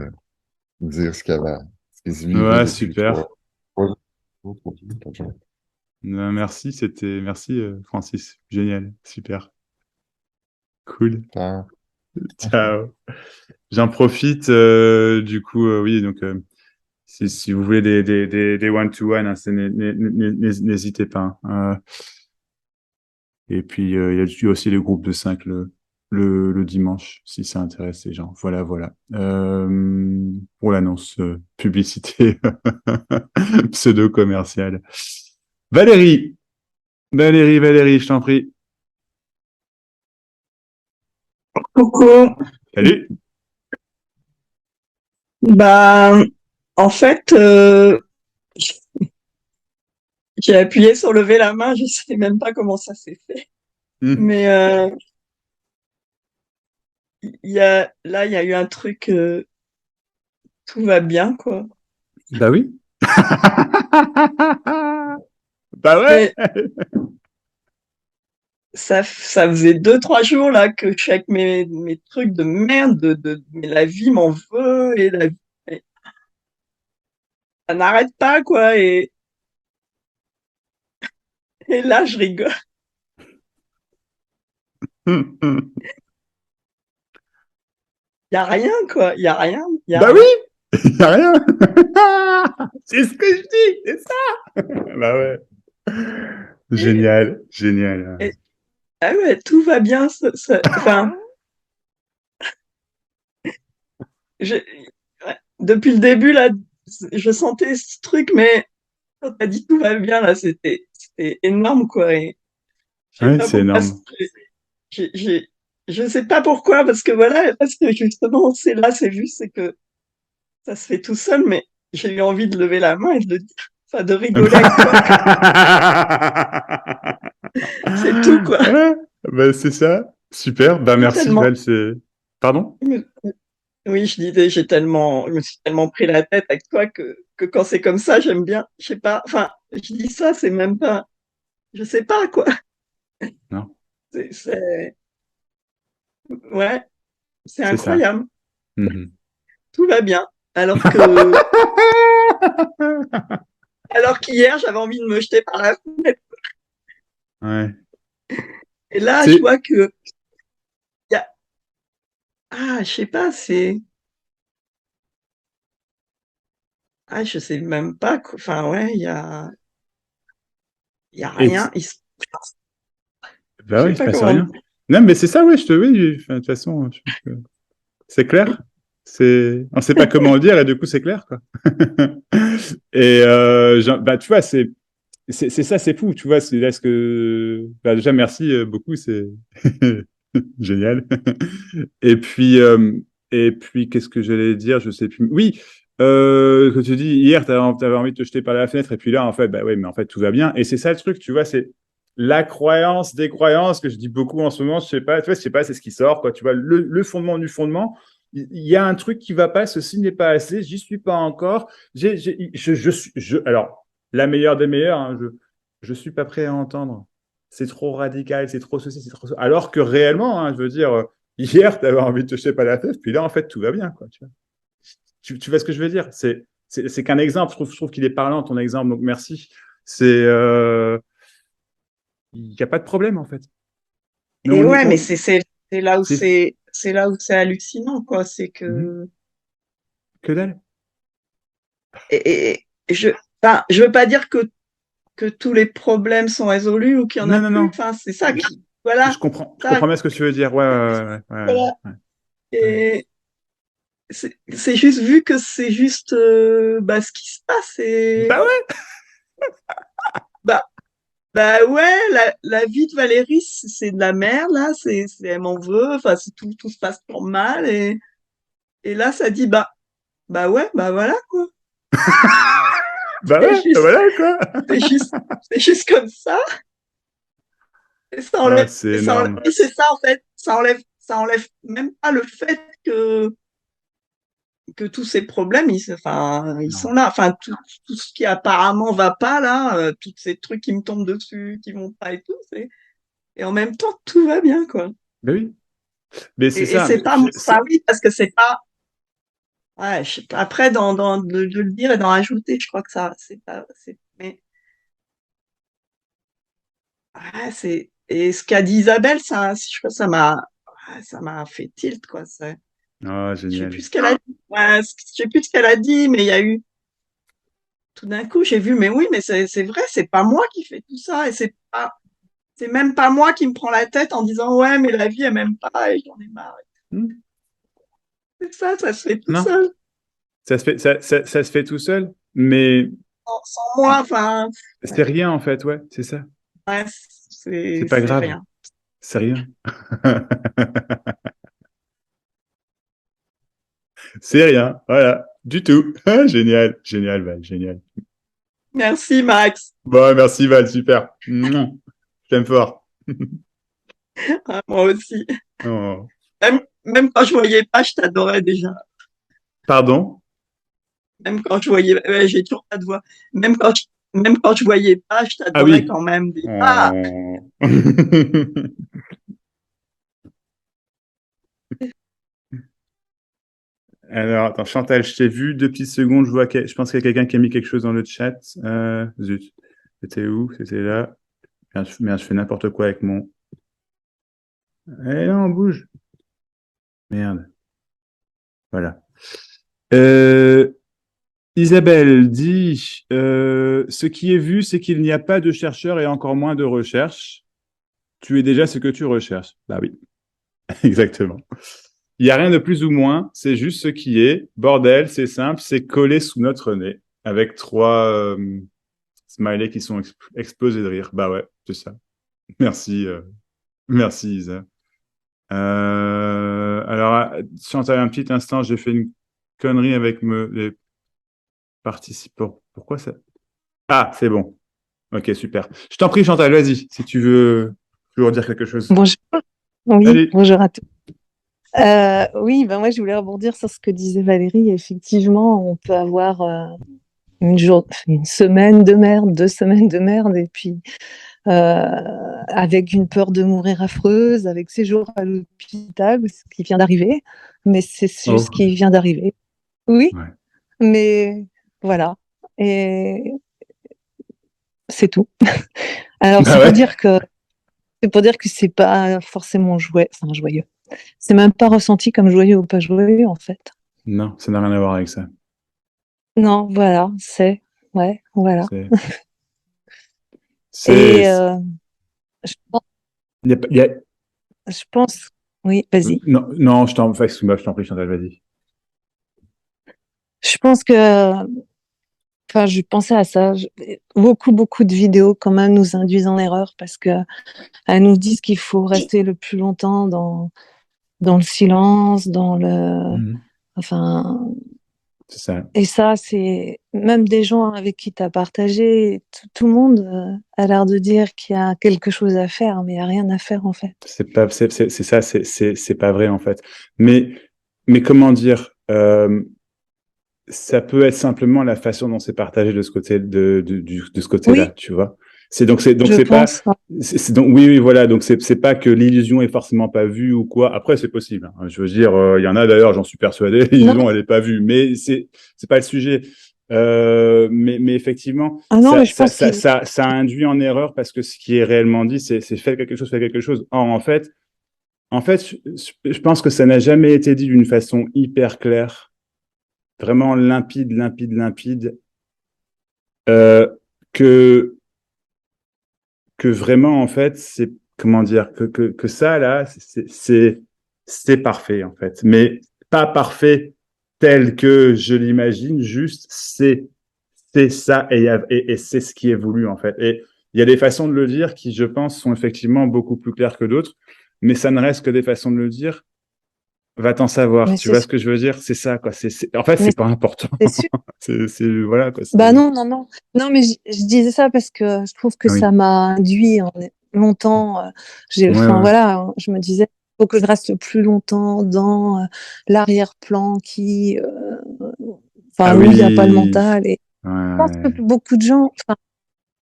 dire ce qui se vivait Ouais, depuis super. 4 jours. Merci, Francis. Génial. Super. Cool. Tard. Ciao. J'en profite, du coup, oui, donc, si vous voulez des one-to-one, hein, n'hésitez pas, hein. Et puis, il y a aussi les groupes de 5 le dimanche, si ça intéresse les gens. Voilà, voilà. Pour l'annonce publicité pseudo-commerciale. Valérie, Valérie, je t'en prie. Coucou. Salut. Bah, en fait, j'ai appuyé sur lever la main, je sais même pas comment ça s'est fait. Hmm. Mais là, il y a eu un truc, tout va bien, quoi. Bah oui. Bah ouais. Mais ça faisait 2, 3 jours là que je suis avec mes trucs de merde, mais la vie m'en veut et ça n'arrête pas, quoi. Et là, je rigole. Il y a rien, quoi. Il y a rien. Il y a Bah oui. rien. Il y a rien. C'est ce que je dis, c'est ça. Bah ouais. Et, Génial, génial. et- ah ouais, tout va bien. Enfin, je, ouais, depuis le début, là, je sentais ce truc, mais quand t'as dit tout va bien, là, c'était énorme, quoi. Et je sais Ouais, pas c'est pourquoi. énorme. j'ai- j'ai- je sais pas pourquoi, parce que voilà, parce que justement, c'est là, c'est juste, c'est que ça se fait tout seul, mais j'ai eu envie de lever la main et de le dire, enfin, de rigoler avec toi. C'est tout, quoi. Ouais, bah c'est ça. Super. Bah J'ai merci, tellement, Val. Pardon? oui, je disais, je me suis tellement pris la tête avec toi que quand c'est comme ça, j'aime bien. Je sais pas, enfin, je dis ça, c'est même pas, je sais pas, quoi. Non, C'est, ouais, c'est c'est ça. incroyable. Mhm. Tout va bien. Alors qu'hier, j'avais envie de me jeter par la fenêtre. Ouais. Et là, je C'est vois que, il y a, je sais pas, je sais même pas, enfin, ouais, il y a et rien. Je bah ouais, sais il se pas passe comment. rien. Non, mais c'est ça, ouais, oui, enfin, de toute façon, je pense que c'est clair. On sait pas comment le dire et du coup c'est clair, quoi. Et bah tu vois, c'est ça, c'est fou, tu vois. C'est là ce que, bah, déjà merci beaucoup, c'est génial. Et puis qu'est-ce que j'allais dire, je sais plus. Oui, que tu dis hier, t'avais envie de te jeter par la fenêtre et puis là en fait, bah ouais, mais en fait tout va bien. Et c'est ça le truc, tu vois, c'est la croyance des croyances que je dis beaucoup en ce moment. Je sais pas, tu vois, je sais pas, c'est ce qui sort, quoi. Tu vois, le fondement du fondement. Il y a un truc qui va pas, ceci n'est pas assez, j'y suis pas encore. Alors, la meilleure des meilleures, hein, je suis pas prêt à entendre. C'est trop radical, c'est trop ceci, c'est trop ça. Alors que réellement, hein, je veux dire, hier, tu avais envie de te jeter pas la tête, puis là, en fait, tout va bien, quoi. Tu vois ce que je veux dire? C'est qu'un exemple. Je trouve qu'il est parlant, ton exemple, donc merci. Il n'y a pas de problème, en fait. Mais Et on est, ouais, mais c'est là où c'est c'est là où c'est hallucinant, quoi. C'est Mhm. que Que dalle. et je veux pas dire que tous les problèmes sont résolus ou qu'il y en a Non, non, plus. non. Enfin, c'est ça Je, qui, voilà, je ça, comprends bien ce que tu veux dire. Ouais, ouais, ouais, ouais, voilà. ouais, ouais. Et c'est juste vu que c'est juste bah, ce qui se passe et Bah ouais. bah bah ouais, la vie de Valérie, c'est de la merde là, elle m'en veut, enfin tout se passe pour mal et là ça dit bah ouais, bah voilà quoi. Bah C'est ouais, bah juste voilà, quoi. c'est juste c'est juste comme ça. Et ça Ah, enlève, c'est et énorme. et c'est ça en fait, ça enlève même pas le fait que tous ces problèmes, ils sont Non. là. Enfin, tout ce qui apparemment va pas là, tous ces trucs qui me tombent dessus, qui vont pas et tout, et en même temps, tout va bien, quoi. Bah oui. Mais c'est Et ça. c'est pas mon oui, parce que c'est pas, ouais, je sais pas. Après, de le dire et d'en rajouter, je crois que ça, c'est pas, mais, ouais, et ce qu'a dit Isabelle, je crois que ça m'a fait tilt, quoi. Ah, Je sais génial. plus ce qu'elle a dit. Ouais, je sais plus ce qu'elle a dit, mais il y a eu, tout d'un coup, j'ai vu, mais oui, mais c'est vrai, c'est pas moi qui fais tout ça, et c'est même pas moi qui me prends la tête en disant, ouais, mais la vie, elle m'aime pas, et j'en ai marre. Hmm. C'est ça se fait tout Non, seul. ça se fait tout seul, mais Sans moi, enfin, c'est ouais, rien, en fait, ouais, c'est ça. ouais, C'est pas c'est grave. rien. C'est rien. C'est rien, voilà, du tout. Génial, génial, Val, génial. Merci, Max. Bon, merci, Val, super. Mouah. Je t'aime fort. Ah, moi aussi. Oh. Même quand je voyais pas, je t'adorais déjà. Pardon? Même quand je voyais, ouais, j'ai toujours pas de voix. Même quand je voyais pas, je Ah t'adorais oui. quand même. Ah, Oh. Alors, attends, Chantal, je t'ai vu 2 petites secondes. Je pense qu'il y a quelqu'un qui a mis quelque chose dans le chat. Zut. C'était où? C'était là. Merde, je fais n'importe quoi avec mon. Eh non, bouge. Merde. Voilà. Euh, Isabelle dit ce qui est vu, c'est qu'il n'y a pas de chercheurs et encore moins de recherche. Tu es déjà ce que tu recherches. Bah oui, exactement. Il n'y a rien de plus ou moins, c'est juste ce qui est. Bordel, c'est simple, c'est collé sous notre nez avec 3 smileys qui sont explosés de rire. Bah ouais, c'est ça. Merci, merci Isa. Alors, Chantal, un petit instant, j'ai fait une connerie avec les participants. Pourquoi ça? Ah, c'est bon. Ok, super. Je t'en prie, Chantal, vas-y, si tu veux redire quelque chose. Bonjour. Oui, Allez. bonjour à tous. Oui, ben moi je voulais rebondir sur ce que disait Valérie. Effectivement, on peut avoir une semaine de merde, 2 semaines de merde, et puis avec une peur de mourir affreuse, avec ces jours à l'hôpital, ce qui vient d'arriver, mais c'est juste ce Oh, qui vient d'arriver. Oui, ouais. mais voilà, et c'est tout. Alors Bah ouais. c'est pour dire que c'est pas forcément joyeux. C'est même pas ressenti comme joyeux ou pas joyeux, en fait. Non, ça n'a rien à voir avec ça. Non, voilà, ouais, voilà. C'est, c'est, Et je pense, y a pas- y a- je pense, oui, vas-y. non, non, excuse-moi, je t'en prie, Chantal, vas-y. Je pense que, enfin, je pensais à ça. Beaucoup de vidéos quand même nous induisent en erreur parce que elles nous disent qu'il faut rester le plus longtemps dans le silence, Mhm. enfin, C'est ça. et ça, c'est même des gens avec qui tu as partagé, tout le monde a l'air de dire qu'il y a quelque chose à faire, mais il n'y a rien à faire en fait. C'est ça, c'est pas vrai en fait. Mais comment dire, ça peut être simplement la façon dont c'est partagé de ce côté de ce côté-là, Oui, tu vois. Donc Je c'est pas, pense. Ouais. donc oui, oui, voilà. Donc c'est pas que l'illusion est forcément pas vue ou quoi. Après, c'est possible, hein. Je veux dire, il y en a d'ailleurs, j'en suis persuadé, Non, l'illusion, elle est pas vue. Mais c'est pas le sujet. Mais effectivement, ah non, mais je pense qu'il. ça induit en erreur parce que ce qui est réellement dit, c'est fait quelque chose. Or, en fait, je pense que ça n'a jamais été dit d'une façon hyper claire, vraiment limpide, euh, que vraiment, en fait, c'est, comment dire, que ça, là, c'est parfait, en fait. Mais pas parfait tel que je l'imagine, juste c'est ça et c'est ce qui est voulu, en fait. Et il y a des façons de le dire qui, je pense, sont effectivement beaucoup plus claires que d'autres, mais ça ne reste que des façons de le dire. Va t'en savoir, Mais tu c'est vois sûr. ce que je veux dire? C'est ça, quoi. En fait, Mais c'est pas important. c'est sûr. Voilà, quoi. Bah non, non, non. Non, mais je disais ça parce que je trouve que Oui. ça m'a induit longtemps. Ouais, Enfin ouais. voilà, hein, je me disais, il faut que je reste plus longtemps dans l'arrière-plan Ah enfin, où il n'y a pas le oui. mental. Et je pense que Ouais. beaucoup de gens, enfin,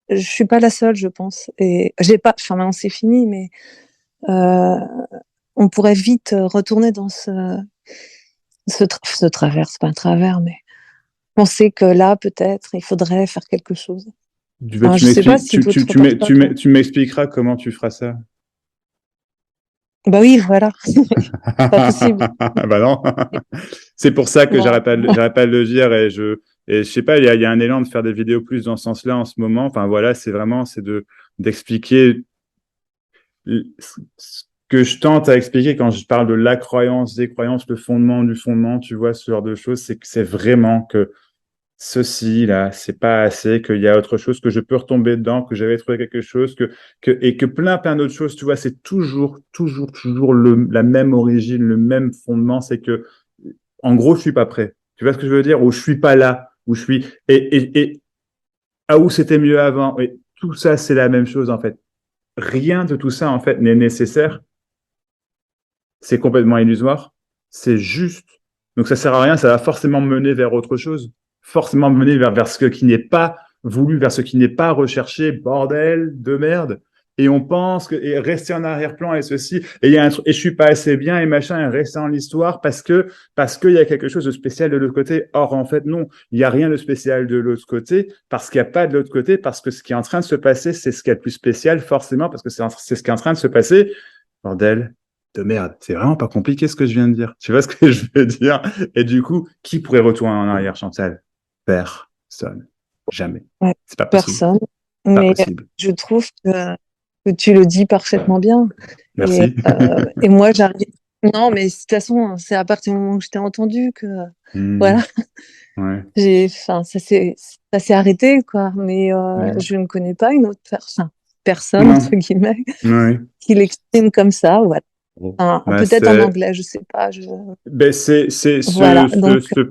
je suis pas la seule, je pense. Et j'ai pas, enfin maintenant c'est fini, mais euh, on pourrait vite retourner dans ce travers, c'est pas un travers, mais penser que là, peut-être, il faudrait faire quelque chose. Enfin, je sais pas si d'autres personnes. Tu m'expliqueras comment tu feras ça. Bah oui, voilà, c'est pas possible. Bah non. C'est pour ça que Non. j'arrête pas de le dire et je sais pas, il y a un élan de faire des vidéos plus dans ce sens-là en ce moment. Enfin voilà, c'est d'expliquer ce que je tente à expliquer quand je parle de la croyance, des croyances, le fondement du fondement, tu vois, ce genre de choses, c'est que c'est vraiment que ceci, là, c'est pas assez, qu'il y a autre chose, que je peux retomber dedans, que j'avais trouvé quelque chose, et que plein d'autres choses, tu vois, c'est toujours la même origine, le même fondement, c'est que, en gros, je suis pas prêt. Tu vois ce que je veux dire? Ou je suis pas là, ou je suis, et ah, où c'était mieux avant. Et tout ça, c'est la même chose, en fait. Rien de tout ça, en fait, n'est nécessaire. C'est complètement illusoire. C'est juste. Donc ça sert à rien, ça va forcément mener vers autre chose. Forcément mener vers ce qui n'est pas voulu, vers ce qui n'est pas recherché. Bordel de merde. Et on pense que et rester en arrière-plan et ceci et il y a et je suis pas assez bien et machin et rester en l'histoire parce qu'il y a quelque chose de spécial de l'autre côté. Or en fait non, il y a rien de spécial de l'autre côté parce qu'il n'y a pas de l'autre côté parce que ce qui est en train de se passer c'est ce qui est le plus spécial forcément parce que c'est ce qui est en train de se passer. Bordel de merde. C'est vraiment pas compliqué ce que je viens de dire. Tu vois ce que je veux dire? Et du coup, qui pourrait retourner en arrière, Chantal? Personne. Jamais. Ouais, C'est pas possible. personne. Pas Mais possible. je trouve que tu le dis parfaitement bien. Merci. Et moi, j'arrive. Non, mais de toute façon, c'est à partir du moment où je t'ai entendu que, voilà, Ouais. enfin, ça s'est arrêté, quoi. Mais Ouais. je ne connais pas une autre personne, Non. entre guillemets, Ouais. qui l'exprime comme ça. Voilà. Enfin, Bah, peut-être en anglais, je sais pas. ben Voilà. Donc, je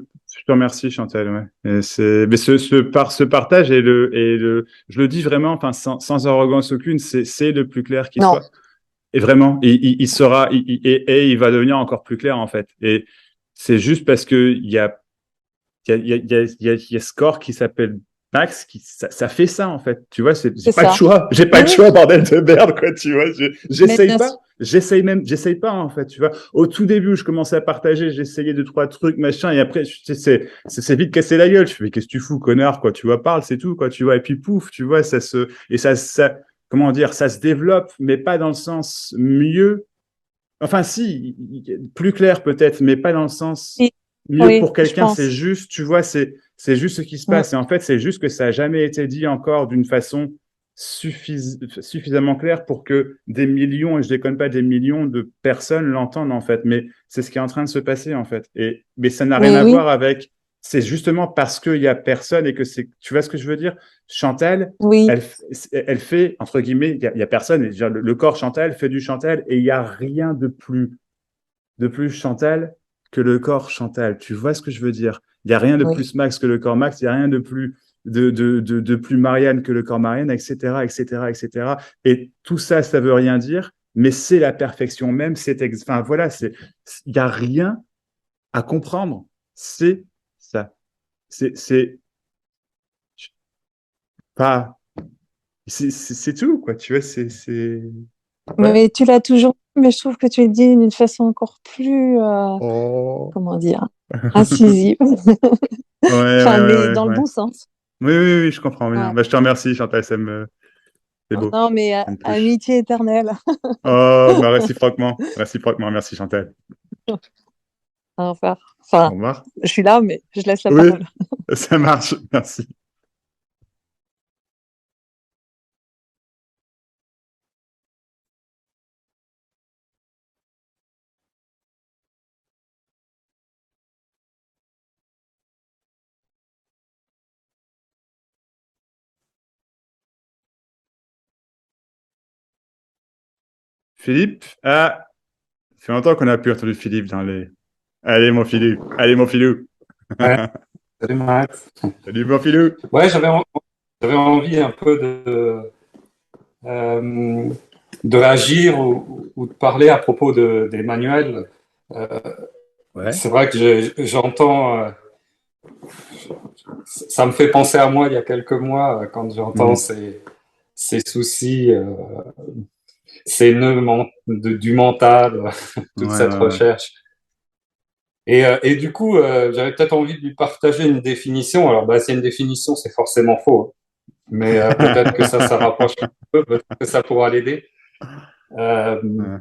te remercie, Chantal, ouais. Et mais ce partage je le dis vraiment, enfin, sans arrogance aucune, c'est le plus clair qui non. soit. Et vraiment, il sera, et il va devenir encore plus clair, en fait. Et c'est juste parce que il y a ce corps qui s'appelle Max, ça fait ça, en fait. Tu vois, j'ai C'est pas le ça. choix. J'ai pas Oui, le oui. choix, bordel de merde, quoi, tu vois. Mais bien sûr. J'essaye pas, en fait, tu vois. Au tout début, où je commençais à partager, j'essayais deux, trois trucs, machin, et après, c'est vite cassé la gueule. Je fais, mais qu'est-ce que tu fous, connard, quoi, tu vois, parle, c'est tout, quoi, tu vois. Et puis, pouf, tu vois, comment dire, ça se développe, mais pas dans le sens mieux. Enfin, si, plus clair peut-être, mais pas dans le sens Oui, mieux oui, pour je quelqu'un. C'est pense. juste, tu vois, c'est juste ce qui se Mm. passe. Et en fait, c'est juste que ça n'a jamais été dit encore d'une façon suffisamment claire pour que des millions, et je déconne pas, des millions de personnes l'entendent, en fait. Mais c'est ce qui est en train de se passer, en fait. Mais ça n'a rien Mais à oui, voir avec. C'est justement parce qu'il y a personne et que c'est. Tu vois ce que je veux dire? Chantal, oui, elle fait, entre guillemets, il y a personne. Le corps Chantal fait du Chantal et il n'y a rien de plus Chantal que le corps Chantal. Tu vois ce que je veux dire? Il n'y a rien de oui, plus Max que le corps Max. Il n'y a rien de plus de plus Marianne que le corps Marianne, etc., etc., etc. Et tout ça, ça veut rien dire, mais c'est la perfection même. Enfin voilà, il n'y a rien à comprendre. C'est ça. C'est pas C'est tout, quoi. Tu vois, c'est... Voilà. Mais tu l'as toujours, mais je trouve que tu le dis d'une façon encore plus, Oh. comment dire, incisive. Ouais, ouais, Enfin, ouais, mais ouais, dans le ouais. bon sens. Oui, oui, oui, je comprends bien. Ouais. Bah, je te remercie, Chantal, c'est beau. Non, mais Une touche. amitié éternelle. Oh, bah, réciproquement. Réciproquement, merci, Chantal. Au revoir. Au Enfin, revoir. je suis là, mais je laisse la Oui, parole. ça marche. Merci. Philippe? Ah, ça fait longtemps qu'on n'a plus entendu Philippe dans les... Allez, mon Philippe. Allez, mon Philou. Ouais, salut Max. Salut, mon Philou. Ouais, j'avais envie un peu euh, de agir ou de parler à propos d'Emmanuel. Euh, Ouais. c'est vrai que j'entends, ça me fait penser à moi il y a quelques mois quand j'entends Mm. ces soucis, ces nœuds du mental, Ouais, toute cette ouais, ouais. recherche. Et du coup, j'avais peut-être envie de lui partager une définition. Alors, bah, c'est une définition, c'est forcément faux, hein. Mais peut-être que ça rapproche un peu, peut-être que ça pourra l'aider. Euh, Ouais.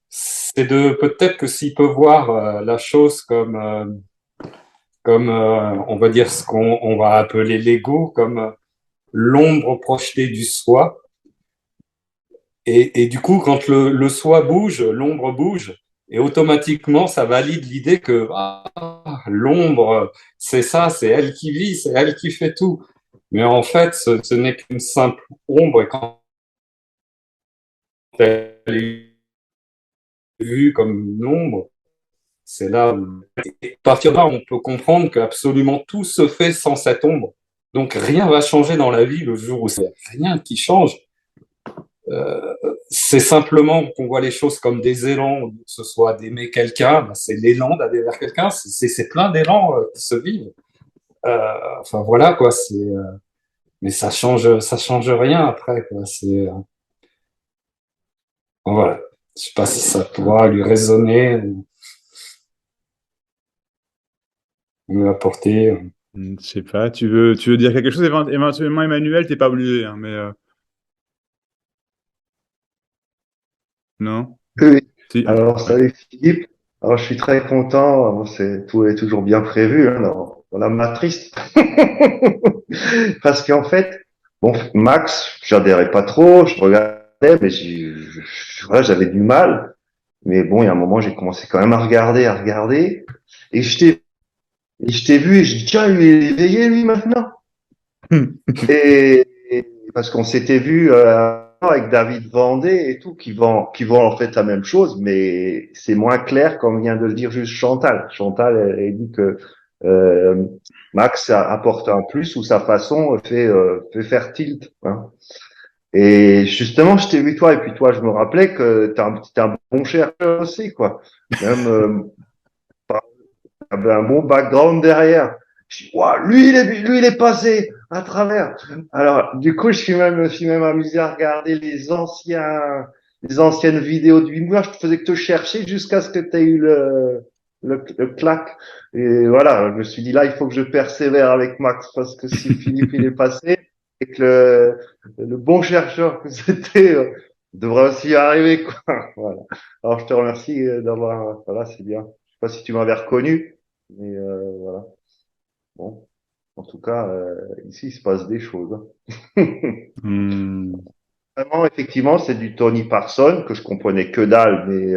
c'est de peut-être que s'il peut voir la chose comme on va dire ce qu'on va appeler l'ego, comme l'ombre projetée du soi. Et du coup, quand le soi bouge, l'ombre bouge, et automatiquement, ça valide l'idée que l'ombre, c'est ça, c'est elle qui vit, c'est elle qui fait tout. Mais en fait, ce n'est qu'une simple ombre, et quand elle est vue comme une ombre, c'est là où... Et à partir de là, on peut comprendre qu'absolument tout se fait sans cette ombre. Donc rien va changer dans la vie le jour où c'est rien qui change. Euh, c'est simplement qu'on voit les choses comme des élans, que ce soit d'aimer quelqu'un, ben c'est l'élan d'aller vers quelqu'un, c'est plein d'élans qui se vivent. Enfin voilà quoi, mais ça change rien après quoi. Voilà. Je sais pas si ça pourra lui résonner ou lui apporter. Je sais pas, tu veux dire quelque chose éventuellement, Emmanuel, t'es pas obligé, hein, mais non? Oui. Si, ok, Alors, ouais. salut Philippe. Alors, je suis très content. Bon, tout est toujours bien prévu hein, dans la matrice. Parce qu'en fait, bon, Max, j'adhérais pas trop, je regardais, mais voilà, j'avais du mal. Mais bon, il y a un moment, j'ai commencé quand même à regarder. Et je t'ai vu et je dis, tiens, lui, il est éveillé, lui, maintenant. Et parce qu'on s'était vu avec David Vendée et tout, qui vend en fait la même chose, mais c'est moins clair comme vient de le dire juste Chantal. Chantal, elle dit que euh, Max apporte un plus ou sa façon fait faire tilt. Hein. Et justement, je t'ai vu toi, et puis toi, je me rappelais que t'es un bon chercheur aussi, quoi. Même avait un bon background derrière. Je dis, ouah, lui, il est passé à travers. Alors, du coup, je suis même amusé à regarder les anciennes vidéos de Moi, je faisais que te chercher jusqu'à ce que tu aies eu le clac. Et voilà, je me suis dit, là, il faut que je persévère avec Max parce que si Philippe, il est passé et que le bon chercheur que c'était, devrait aussi y arriver, quoi. Voilà. Alors, je te remercie voilà, c'est bien. Je sais pas si tu m'avais reconnu. Mais voilà. Bon, en tout cas, ici, il se passe des choses. Hein. Hmm. Vraiment, effectivement, c'est du Tony Parsons que je comprenais que dalle, mais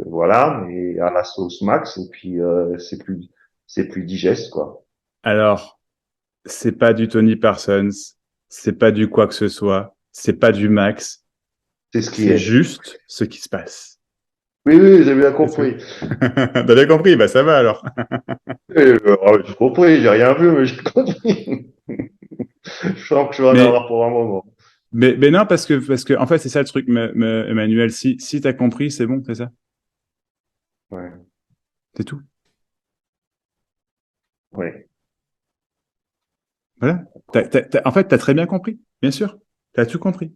voilà, mais à la sauce max, et puis c'est plus digeste, quoi. Alors, c'est pas du Tony Parsons, c'est pas du quoi que ce soit, c'est pas du Max, C'est ce qui c'est est. juste ce qui se passe. Oui, oui, j'ai bien C'est tout. compris. T'as bien compris? Bah ça va alors. J'ai compris, j'ai rien vu, mais j'ai compris. Je sens que je vais en Mais avoir pour un moment. mais non parce que en fait c'est ça le truc, Emmanuel. Si t'as compris, c'est bon, c'est ça, Ouais, c'est tout. ouais. Voilà. En fait, tu as très bien compris, bien sûr. Tu as tout compris.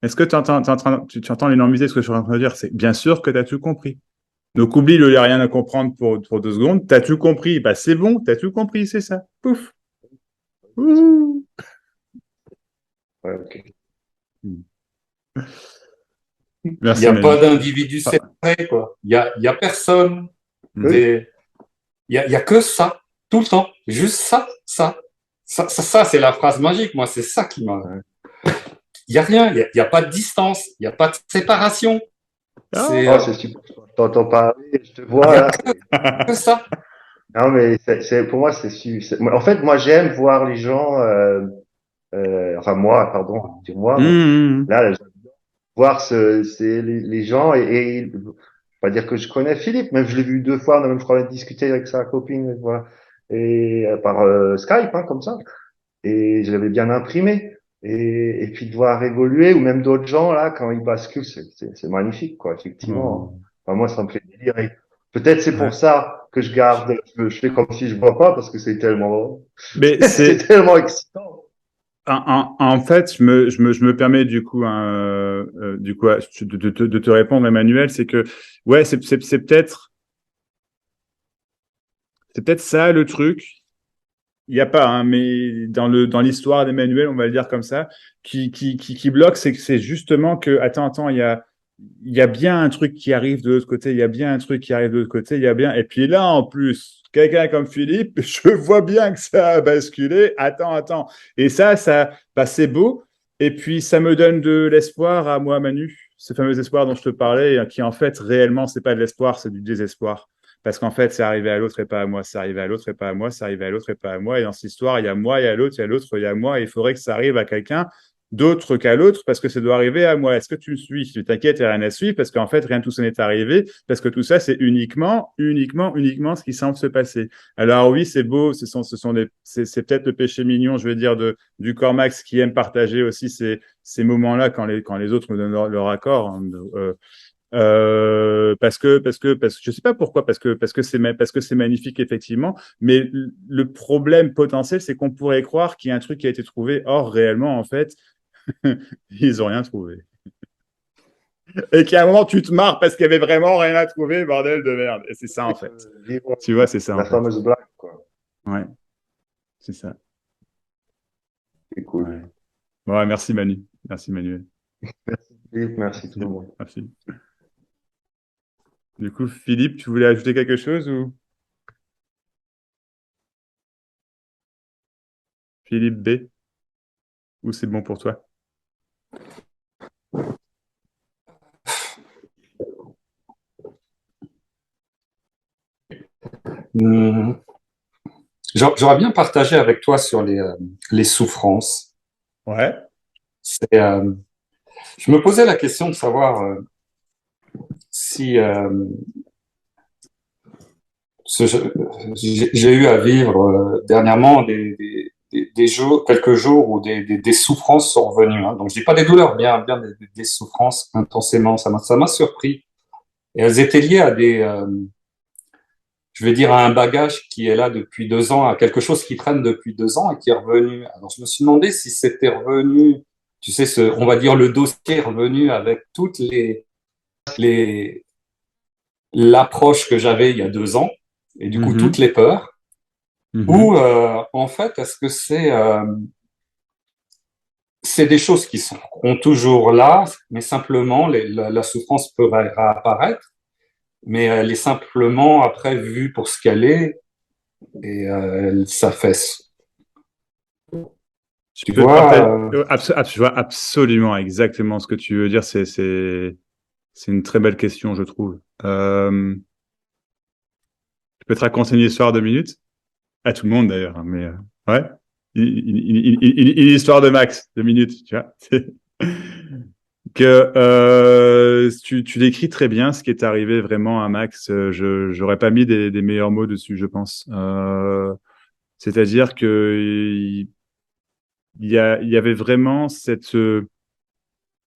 Est-ce que tu entends l'énormité de ce que je suis en train de dire? C'est bien sûr que tu as tout compris. Donc, oublie le « y a rien à comprendre » pour 2 secondes. Tu as tout compris. Bah, c'est bon, tu as tout compris, c'est ça. Pouf. Ouh. Ouais, ok. Il n'y Merci, a pas Manu. d'individu Ah. séparé, quoi. Il y a personne. Oui. Il y a que ça, tout le temps. Juste ça, ça. Ça, c'est la phrase magique. Moi, c'est ça qui m'a. Il n'y a rien. Il y a pas de distance. Il n'y a pas de séparation. C'est Oh, c'est super. Je t'entends parler, je te vois il y a là. que ça. Non, mais pour moi, en fait, moi, j'aime voir les gens, enfin, moi, pardon, dis-moi, Mmh. là, voir les gens je vais pas dire que je connais Philippe, même je l'ai vu 2 fois, on a même, je crois, discuté avec sa copine, voilà, et par Skype, hein, comme ça, et je l'avais bien imprimé. Et puis de voir évoluer, ou même d'autres gens, là, quand ils basculent, c'est magnifique, quoi, effectivement. Oh. Enfin, moi, ça me fait délirer. Peut-être c'est Ouais. pour ça que je garde, je fais comme si je vois pas, parce que c'est tellement, Mais c'est tellement excitant. en fait, je me permets du coup, de te répondre, Emmanuel, c'est que, ouais, c'est peut-être ça le truc. Il n'y a pas, hein, mais dans l'histoire d'Emmanuel, on va le dire comme ça, qui bloque, c'est que c'est justement que, attends, il y a bien un truc qui arrive de l'autre côté, il y a bien un truc qui arrive de l'autre côté, il y a bien, et puis là, en plus, quelqu'un comme Philippe, je vois bien que ça a basculé, attends. Et bah, c'est beau, et puis ça me donne de l'espoir à moi, Manu, ce fameux espoir dont je te parlais, qui en fait, réellement, c'est pas de l'espoir, c'est du désespoir. Parce qu'en fait, c'est arrivé à l'autre et pas à moi, c'est arrivé à l'autre et pas à moi, c'est arrivé à l'autre et pas à moi. Et dans cette histoire, il y a moi, il y a l'autre, il y a l'autre, il y a moi. Et il faudrait que ça arrive à quelqu'un d'autre qu'à l'autre parce que ça doit arriver à moi. Est-ce que tu me suis? Si tu t'inquiètes, il n'y a rien à suivre parce qu'en fait, rien de tout ça n'est arrivé parce que tout ça, c'est uniquement ce qui semble se passer. Alors oui, c'est beau, c'est peut-être le péché mignon, je veux dire, du Cormax qui aime partager aussi ces moments-là quand les autres me donnent leur accord. Hein, parce que je sais pas pourquoi parce que c'est magnifique effectivement, mais le problème potentiel c'est qu'on pourrait croire qu'il y a un truc qui a été trouvé, or réellement en fait ils ont rien trouvé et qu'à un moment tu te marres parce qu'il y avait vraiment rien à trouver, bordel de merde, et c'est ça en fait, Vivre tu vois, c'est ça en la fait, fameuse blague, quoi. ouais, c'est ça, C'est cool. ouais. Ouais, merci Manu, merci Manuel, Merci Philippe, merci tout le monde. merci. Du coup Philippe, tu voulais ajouter quelque chose ou Philippe B, ou c'est bon pour toi? J'aurais bien partagé avec toi sur les souffrances. Ouais. C'est, je me posais la question de savoir si j'ai eu à vivre dernièrement des jours, quelques jours où des souffrances sont revenues. Hein. Donc, je dis pas des douleurs, bien des souffrances intensément. Ça m'a surpris. Et elles étaient liées à je vais dire, à un bagage qui est là depuis 2 ans, à quelque chose qui traîne depuis 2 ans et qui est revenu. Alors, je me suis demandé si c'était revenu, tu sais, on va dire le dossier est revenu avec toutes les, l'approche que j'avais il y a 2 ans, et du coup, toutes les peurs, ou en fait, est-ce que c'est des choses qui sont toujours là, mais simplement la souffrance peut réapparaître, mais elle est simplement après vue pour ce qu'elle est, et elle s'affaisse. Tu En vois, fait, je vois absolument exactement ce que tu veux dire. C'est une très belle question, je trouve. Je peux te raconter une histoire de minutes, à tout le monde d'ailleurs, hein, mais ouais, une histoire de Max, 2 minutes, tu vois. Que tu décris très bien ce qui est arrivé vraiment à Max. Je j'aurais pas mis des meilleurs mots dessus, je pense. C'est-à-dire que il y avait vraiment il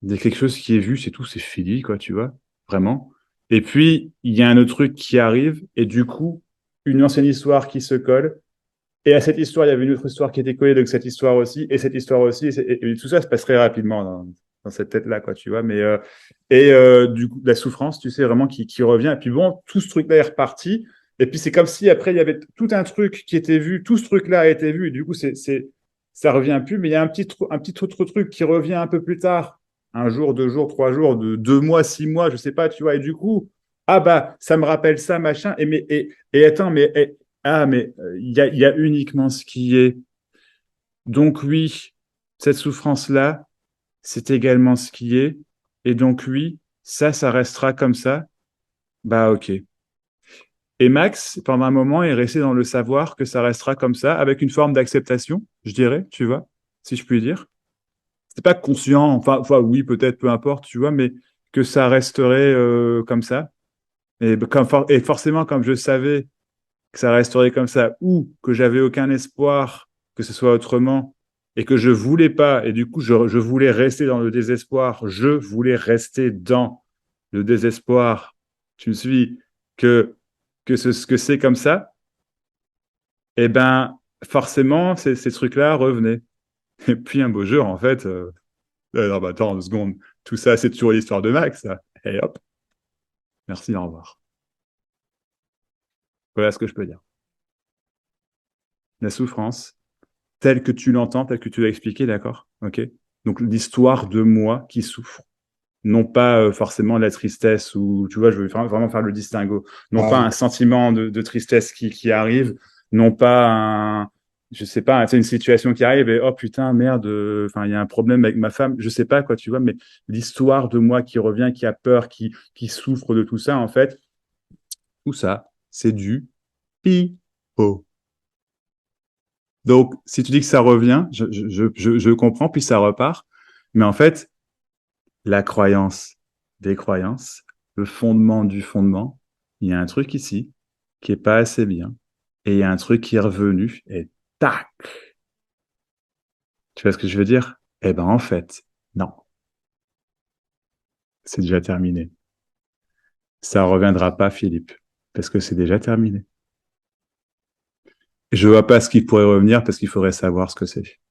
y a quelque chose qui est vu, c'est tout, c'est fini, quoi, tu vois, vraiment. Et puis, il y a un autre truc qui arrive, et du coup, une ancienne histoire qui se colle, Et à cette histoire, il y avait une autre histoire qui était collée, donc cette histoire aussi, et cette histoire aussi, et tout ça se passe très rapidement dans cette tête-là, quoi, tu vois. Du coup, la souffrance, tu sais, vraiment qui revient. Et puis bon, tout ce truc-là est reparti. Et puis c'est comme si après, il y avait tout un truc qui était vu, tout ce truc-là a été vu, et du coup, ça revient plus, mais il y a un petit autre truc qui revient un peu plus tard, un jour, 2 jours, 3 jours, 2 mois, 6 mois, je sais pas, tu vois, et du coup, ah bah, ça me rappelle ça, machin, et attends, mais il y a uniquement ce qui est. Donc oui, cette souffrance-là, c'est également ce qui est, et donc oui, ça restera comme ça, bah ok. Et Max, pendant un moment, est resté dans le savoir que ça restera comme ça, avec une forme d'acceptation, je dirais, tu vois, si je puis dire. C'était pas conscient, enfin oui, peut-être, peu importe, tu vois, mais que ça resterait comme ça. Et forcément, comme je savais que ça resterait comme ça, ou que j'avais aucun espoir que ce soit autrement, et que je voulais pas, et du coup, je voulais rester dans le désespoir, je voulais rester dans le désespoir, tu me suis, ce que c'est comme ça, eh ben, forcément, ces trucs-là revenaient. Et puis un beau jour, en fait, non, bah, attends 2 secondes, tout ça, c'est toujours l'histoire de Max, ça. Et hop, merci, au revoir. Voilà ce que je peux dire. La souffrance, telle que tu l'entends, telle que tu l'as expliqué, d'accord? Ok? Donc l'histoire de moi qui souffre, non pas forcément la tristesse ou tu vois, je veux vraiment faire le distinguo, non pas un sentiment de tristesse qui arrive, non pas je sais pas, c'est une situation qui arrive et oh putain merde, enfin il y a un problème avec ma femme, je sais pas quoi, tu vois, mais l'histoire de moi qui revient, qui a peur, qui souffre de tout ça, en fait, tout ça, c'est du pipeau. Donc, si tu dis que ça revient, je comprends, puis ça repart. Mais en fait, la croyance des croyances, le fondement du fondement, il y a un truc ici qui est pas assez bien. Et il y a un truc qui est revenu et tac! Tu vois ce que je veux dire? Eh ben, en fait, non. C'est déjà terminé. Ça reviendra pas, Philippe, parce que c'est déjà terminé. Je vois pas ce qui pourrait revenir parce qu'il faudrait savoir ce que c'est.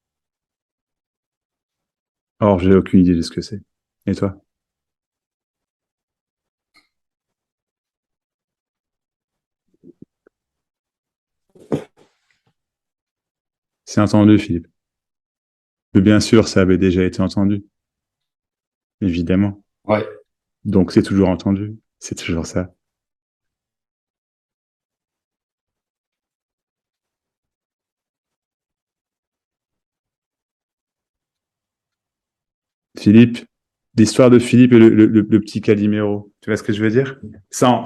Or, j'ai aucune idée de ce que c'est. Et toi? C'est entendu, Philippe. Mais bien sûr, ça avait déjà été entendu. Évidemment. Ouais. Donc, c'est toujours entendu. C'est toujours ça. Philippe, l'histoire de Philippe et le petit Calimero. Tu vois ce que je veux dire? Sans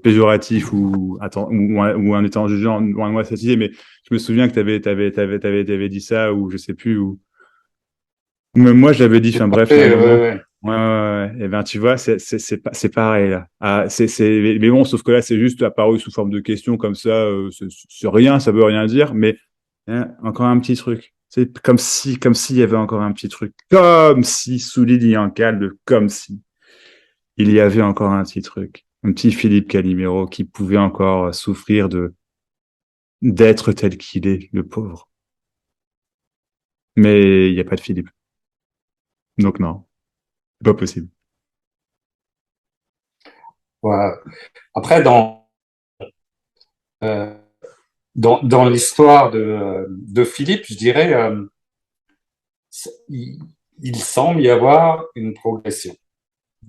péjoratif ou en étant jugeant ou en moi cette idée, mais je me souviens que t'avais dit ça ou je sais plus ou même moi je l'avais dit. Enfin bref, à un moment. Ouais. Et ben tu vois, c'est pareil là. Ah, mais bon, sauf que là c'est juste apparu sous forme de question comme ça. C'est rien, ça veut rien dire, mais hein, encore un petit truc. C'est comme s'il y avait encore un petit truc, comme si sous Lily en calme, comme si il y avait encore un petit truc, un petit Philippe Calimero qui pouvait encore souffrir d'être tel qu'il est, le pauvre. Mais il n'y a pas de Philippe. Donc non, c'est pas possible. Ouais. Après, euh, dans l'histoire de Philippe, je dirais, il semble y avoir une progression.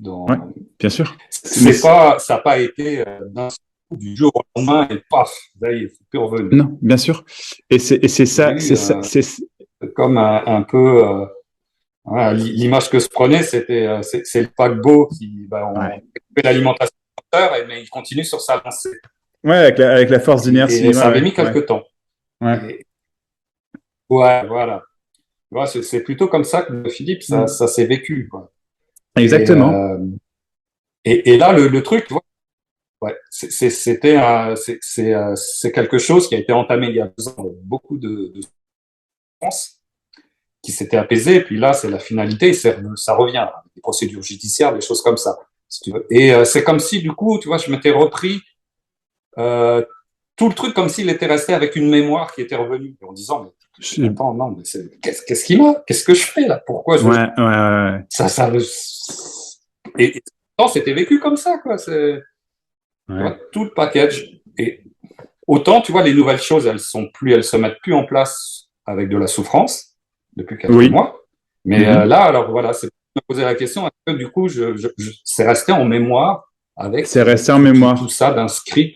Ouais, bien sûr. Ça n'a pas été du jour au lendemain et paf, là, il est plus revenu. Non, bien sûr. Et c'est ça, c'est comme un peu voilà, l'image que se prenait, c'était c'est le paquebot qui fait l'alimentation, mais il continue sur sa lancée. Ouais, avec la force d'inertie. Et ça avait mis quelques temps. Ouais. Ouais, voilà. Ouais, c'est plutôt comme ça que Philippe, ça s'est vécu, quoi. Exactement. Et là, le truc, tu vois, ouais, c'est quelque chose qui a été entamé il y a 2 ans avec beaucoup de France qui s'était apaisé. Et puis là, c'est la finalité, ça revient, des procédures judiciaires, des choses comme ça, si tu veux. Et c'est comme si, du coup, tu vois, je m'étais repris tout le truc comme s'il était resté avec une mémoire qui était revenue, en disant, mais Je- attends, non, mais qu'est-ce qu'il m'a? Qu'est-ce que je fais là? Pourquoi je... Ouais. Ça, et pourtant, c'était vécu comme ça, quoi. Tu Ouais. vois, tout le package. Et autant, tu vois, les nouvelles choses, elles se mettent plus en place avec de la souffrance depuis quelques Oui. mois. Mais Mhm. là, alors voilà, c'est me poser la question, est-ce que du coup, c'est resté en mémoire avec C'est resté en tout mémoire. ça d'inscrit.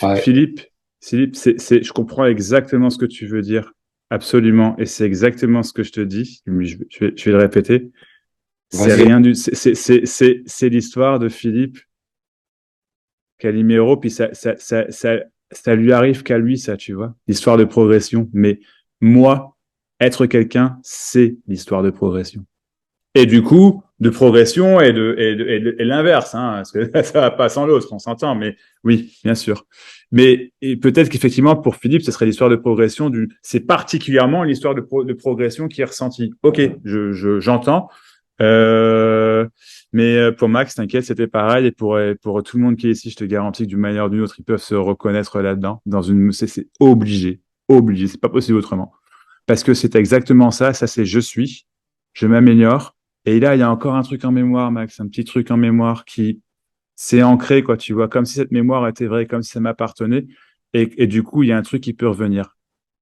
Ouais. Philippe, je comprends exactement ce que tu veux dire. Absolument. Et c'est exactement ce que je te dis. Mais je vais le répéter. C'est Vas-y. rien c'est l'histoire de Philippe Calimero, puis ça lui arrive qu'à lui, ça, tu vois. L'histoire de progression. Mais moi, être quelqu'un, c'est l'histoire de progression. Et du coup, de progression et l'inverse, hein, parce que ça va pas sans l'autre, on s'entend, mais oui, bien sûr. Mais et peut-être qu'effectivement, pour Philippe, ce serait l'histoire de progression c'est particulièrement l'histoire de progression qui est ressentie. Ok, j'entends. Mais pour Max, t'inquiète, c'était pareil. Et pour tout le monde qui est ici, je te garantis que d'une manière ou d'une autre, ils peuvent se reconnaître là-dedans. C'est obligé. Obligé. C'est pas possible autrement. Parce que c'est exactement ça. Ça, c'est je m'améliore. Et là, il y a encore un truc en mémoire, Max, un petit truc en mémoire qui s'est ancré, quoi, tu vois, comme si cette mémoire était vraie, comme si ça m'appartenait. Et du coup, il y a un truc qui peut revenir.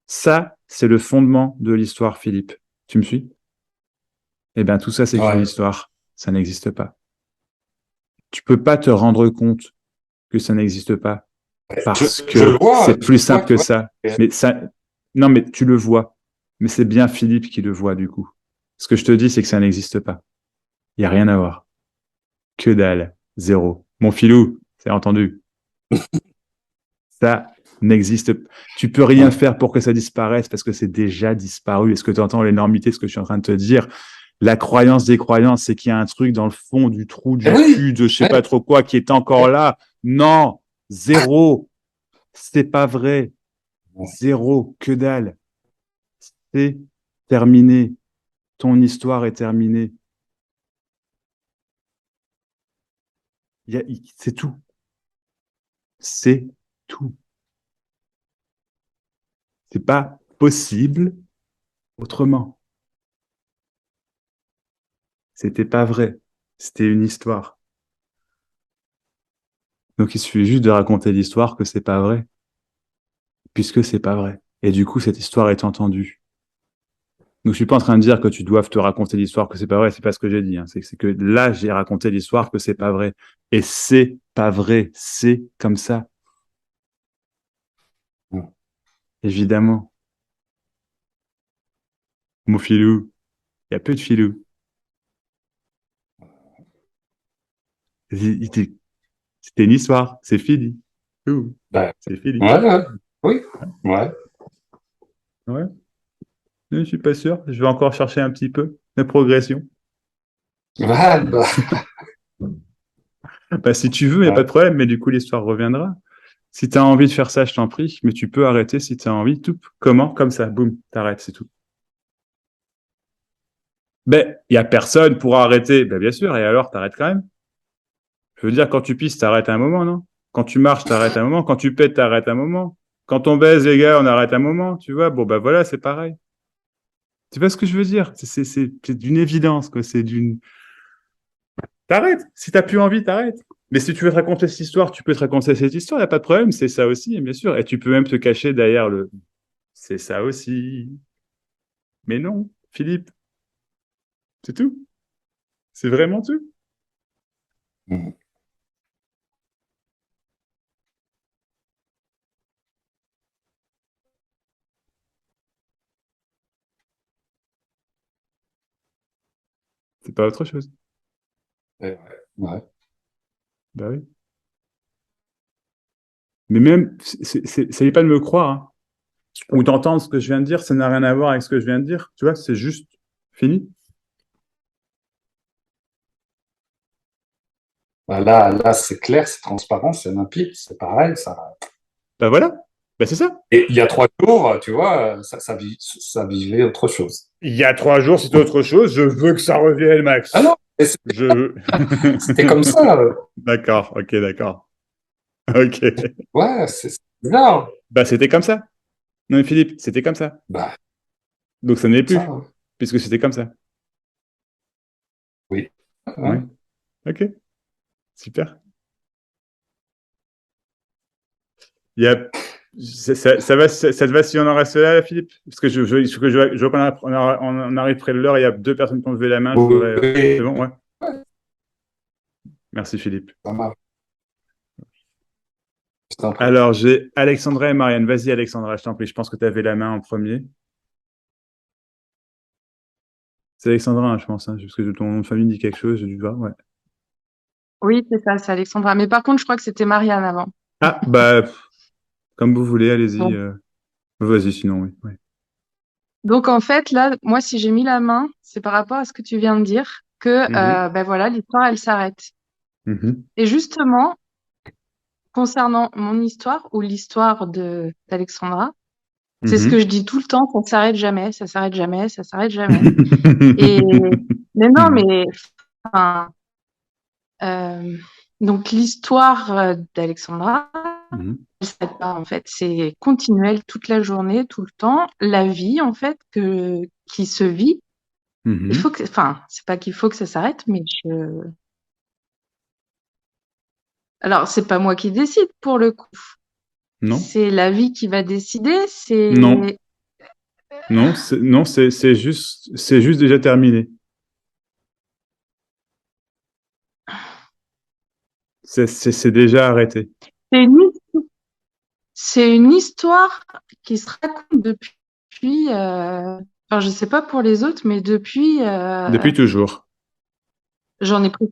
Ça, c'est le fondement de l'histoire, Philippe. Tu me suis? Eh bien, tout ça, c'est qu'une Ouais. histoire. Ça n'existe pas. Tu peux pas te rendre compte que ça n'existe pas parce Je le que vois, c'est plus simple tu que vois. ça. Mais ça, non, mais tu le vois. Mais c'est bien Philippe qui le voit, du coup. Ce que je te dis, c'est que ça n'existe pas. Il n'y a rien à voir. Que dalle. Zéro. Mon filou, c'est entendu. Ça n'existe pas. Tu peux rien faire pour que ça disparaisse parce que c'est déjà disparu. Est-ce que tu entends l'énormité de ce que je suis en train de te dire? La croyance des croyances, c'est qu'il y a un truc dans le fond du trou du cul de je sais pas trop quoi qui est encore là. Non. Zéro. C'est pas vrai. Zéro. Que dalle. C'est terminé. Ton histoire est terminée. C'est tout. C'est tout. C'est pas possible autrement. C'était pas vrai. C'était une histoire. Donc il suffit juste de raconter l'histoire que c'est pas vrai, puisque c'est pas vrai. Et du coup, cette histoire est entendue. Donc je suis pas en train de dire que tu dois te raconter l'histoire que c'est pas vrai, c'est pas ce que j'ai dit. Hein. C'est que là, j'ai raconté l'histoire que c'est pas vrai. Et c'est pas vrai. C'est comme ça. Évidemment. Mon filou. Il y a peu de filou. C'était une histoire. C'est fini. C'est fini. Ouais, oui, ouais. Ouais. Je suis pas sûr. Je vais encore chercher un petit peu de progression. Ouais, Bah, si tu veux, il n'y a pas de problème, mais du coup, l'histoire reviendra. Si tu as envie de faire ça, je t'en prie, mais tu peux arrêter si tu as envie. Tout. Comment? Comme ça, boum, t'arrêtes, c'est tout. Ben, il n'y a personne pour arrêter. Ben, bien sûr, et alors, t'arrêtes quand même. Je veux dire, quand tu pisses, t'arrêtes un moment, non? Quand tu marches, t'arrêtes un moment. Quand tu pètes, t'arrêtes un moment. Quand on baise, les gars, on arrête un moment, tu vois? Bon, ben voilà, c'est pareil. Tu vois ce que je veux dire? C'est d'une évidence, quoi. T'arrêtes. Si t'as plus envie, t'arrêtes. Mais si tu veux te raconter cette histoire, tu peux te raconter cette histoire, il n'y a pas de problème, c'est ça aussi, bien sûr. Et tu peux même te cacher derrière le c'est ça aussi. Mais non, Philippe, c'est tout. C'est vraiment tout. C'est pas autre chose. Ouais. Bah oui. Mais même, c'est pas de me croire, hein, ou d'entendre ce que je viens de dire, ça n'a rien à voir avec ce que je viens de dire. Tu vois, c'est juste fini. Bah là, c'est clair, c'est transparent, c'est limpide, c'est pareil, ça. Bah voilà. Bah c'est ça. Et il y a 3 jours, tu vois, ça vivait autre chose. Il y a 3 jours, c'était autre chose. Je veux que ça revienne, Max. Ah non, Je c'était comme ça. D'accord, ok, d'accord. Ok. Ouais, c'est Bizarre. Bah, c'était comme ça. Non, mais Philippe, c'était comme ça. Bah, Donc, ça n'est plus, ça, puisque c'était comme ça. oui. Oui. Ouais. Ok, super. Il y a... ça va, ça te va si on en reste là, Philippe? Parce que je vois on arrive près de l'heure, il y a 2 personnes qui ont levé la main. Je voudrais... C'est Oui, bon, ouais. Merci, Philippe. ça marche. Je t'en prie. Alors, j'ai Alexandra et Marianne. Vas-y, Alexandra, je t'en prie. Je pense que tu avais la main en premier. C'est Alexandra, hein, je pense, hein, parce que ton nom de famille dit quelque chose, j'ai dû voir, ouais. Oui, c'est ça, c'est Alexandra. Mais par contre, je crois que c'était Marianne avant. Ah, bah, comme vous voulez, allez-y. Bon. Vas-y, sinon, oui. Ouais. Donc, en fait, là, moi, si j'ai mis la main, c'est par rapport à ce que tu viens de dire, que, ben voilà, l'histoire, elle s'arrête. Mhm. Et justement, concernant mon histoire ou l'histoire d'Alexandra, c'est ce que Mhm. je dis tout le temps, ça s'arrête jamais, ça s'arrête jamais, ça s'arrête jamais. Et, mais non, mais, enfin, euh, donc l'histoire d'Alexandra, Mhm. elle s'arrête pas, en fait. C'est continuel toute la journée, tout le temps. La vie, en fait, qui se vit. Il Mhm. faut que, enfin, c'est pas qu'il faut que ça s'arrête, mais alors, c'est pas moi qui décide pour le coup. Non, C'est la vie qui va décider, non, non, c'est juste déjà terminé. C'est déjà arrêté. c'est une, c'est une histoire qui se raconte depuis, enfin, je sais pas pour les autres, mais depuis, Depuis toujours. j'en ai pris.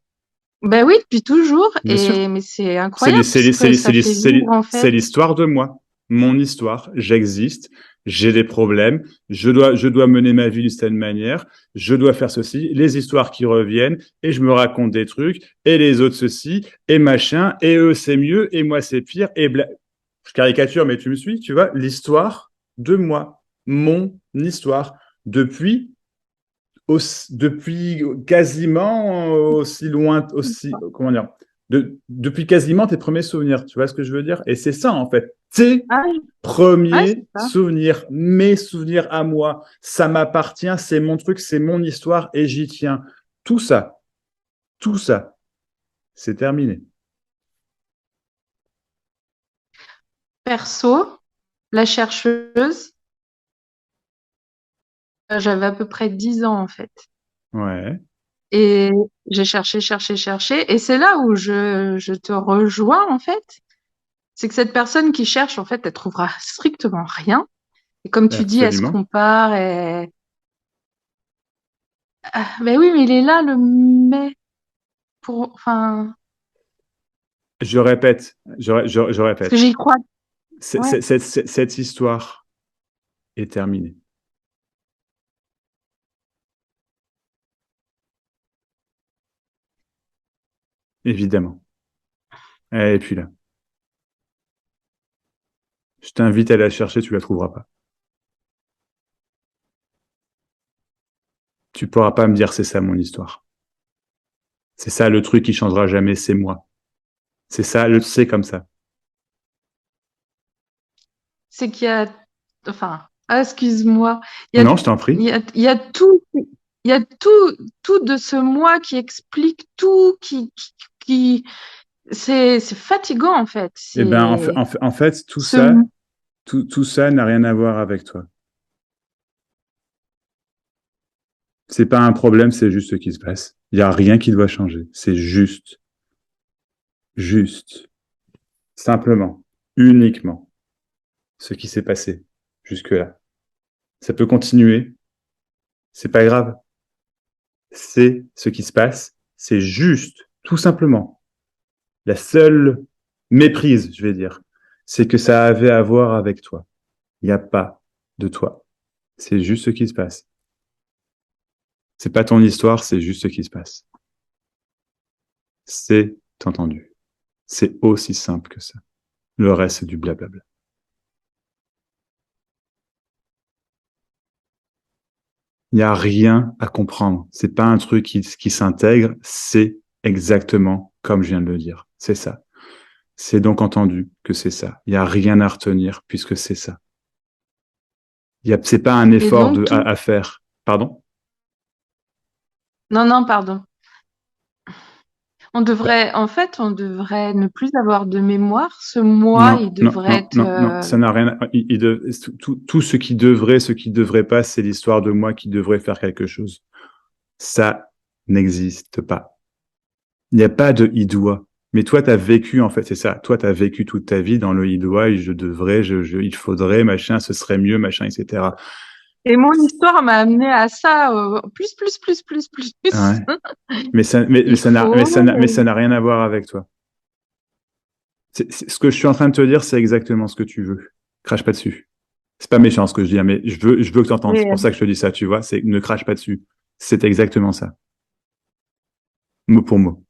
Ben oui, depuis toujours, Bien sûr. mais c'est incroyable ce que ça fait vivre, en C'est fait. l'histoire de moi. Mon histoire. J'existe. J'ai des problèmes. Je dois mener ma vie d'une certaine manière. Je dois faire ceci. Les histoires qui reviennent. Et je me raconte des trucs. Et les autres ceci. Et machin. Et eux, c'est mieux. Et moi, c'est pire. Je caricature, mais tu me suis, tu vois. L'histoire de moi. Mon histoire. Depuis quasiment aussi loin, comment dire, depuis quasiment tes premiers souvenirs, tu vois ce que je veux dire? Et c'est ça, en fait. Tes Ah, c'est premiers ça. souvenirs, mes souvenirs à moi, ça m'appartient, c'est mon truc, c'est mon histoire et j'y tiens. Tout ça, c'est terminé. Perso, la chercheuse, j'avais à peu près 10 ans, en fait. Ouais. Et j'ai cherché, cherché, cherché. Et c'est là où je te rejoins, en fait. C'est que cette personne qui cherche, en fait, elle trouvera strictement rien. Et comme tu dis, elle se Absolument. compare et... Ah, ben oui, mais il est là, le mais. Enfin, Je répète, je parce que répète. j'y crois. Ouais. Cette histoire est terminée. Évidemment. Et puis là, je t'invite à aller la chercher, tu la trouveras pas. Tu pourras pas me dire c'est ça mon histoire. C'est ça le truc qui changera jamais, c'est moi. C'est ça, c'est comme ça. C'est qu'il y a, enfin, ah, excuse-moi, il y a, Non, je t'en prie. il y a tout de ce moi qui explique tout, qui, c'est fatigant en fait. Eh ben, C'est en fait, ce, tout ça n'a rien à voir avec toi. C'est pas un problème, c'est juste ce qui se passe. Il y a rien qui doit changer. C'est juste, simplement, uniquement ce qui s'est passé jusque-là. Ça peut continuer. C'est pas grave. C'est ce qui se passe. C'est juste, tout simplement. La seule méprise, je vais dire, c'est que ça avait à voir avec toi. Il n'y a pas de toi. C'est juste ce qui se passe. C'est pas ton histoire, c'est juste ce qui se passe. C'est entendu. C'est aussi simple que ça. Le reste, c'est du blablabla. Il n'y a rien à comprendre. C'est pas un truc qui s'intègre. C'est exactement comme je viens de le dire. C'est ça. C'est donc entendu que c'est ça. Il n'y a rien à retenir puisque c'est ça. C'est pas un effort donc, à faire. Pardon? Non, pardon. On devrait ne plus avoir de mémoire. Ce moi, Non, il devrait être. non, ça n'a rien. Tout ce qui devrait pas, c'est l'histoire de moi qui devrait faire quelque chose. Ça n'existe pas. Il n'y a pas de il doit. Mais toi, tu as vécu, en fait, c'est ça. Toi, tu as vécu toute ta vie dans le il doit, je devrais, il faudrait, machin, ce serait mieux, machin, etc. Et mon histoire m'a amené à ça, plus. Ouais. Mais ça n'a rien à voir avec toi. Ce que je suis en train de te dire, c'est exactement ce que tu veux. Crache pas dessus. C'est pas méchant ce que je dis, hein, mais je veux que tu entendes. Oui. C'est pour ça que je te dis ça, tu vois. C'est ne crache pas dessus. C'est exactement ça. Mot pour mot.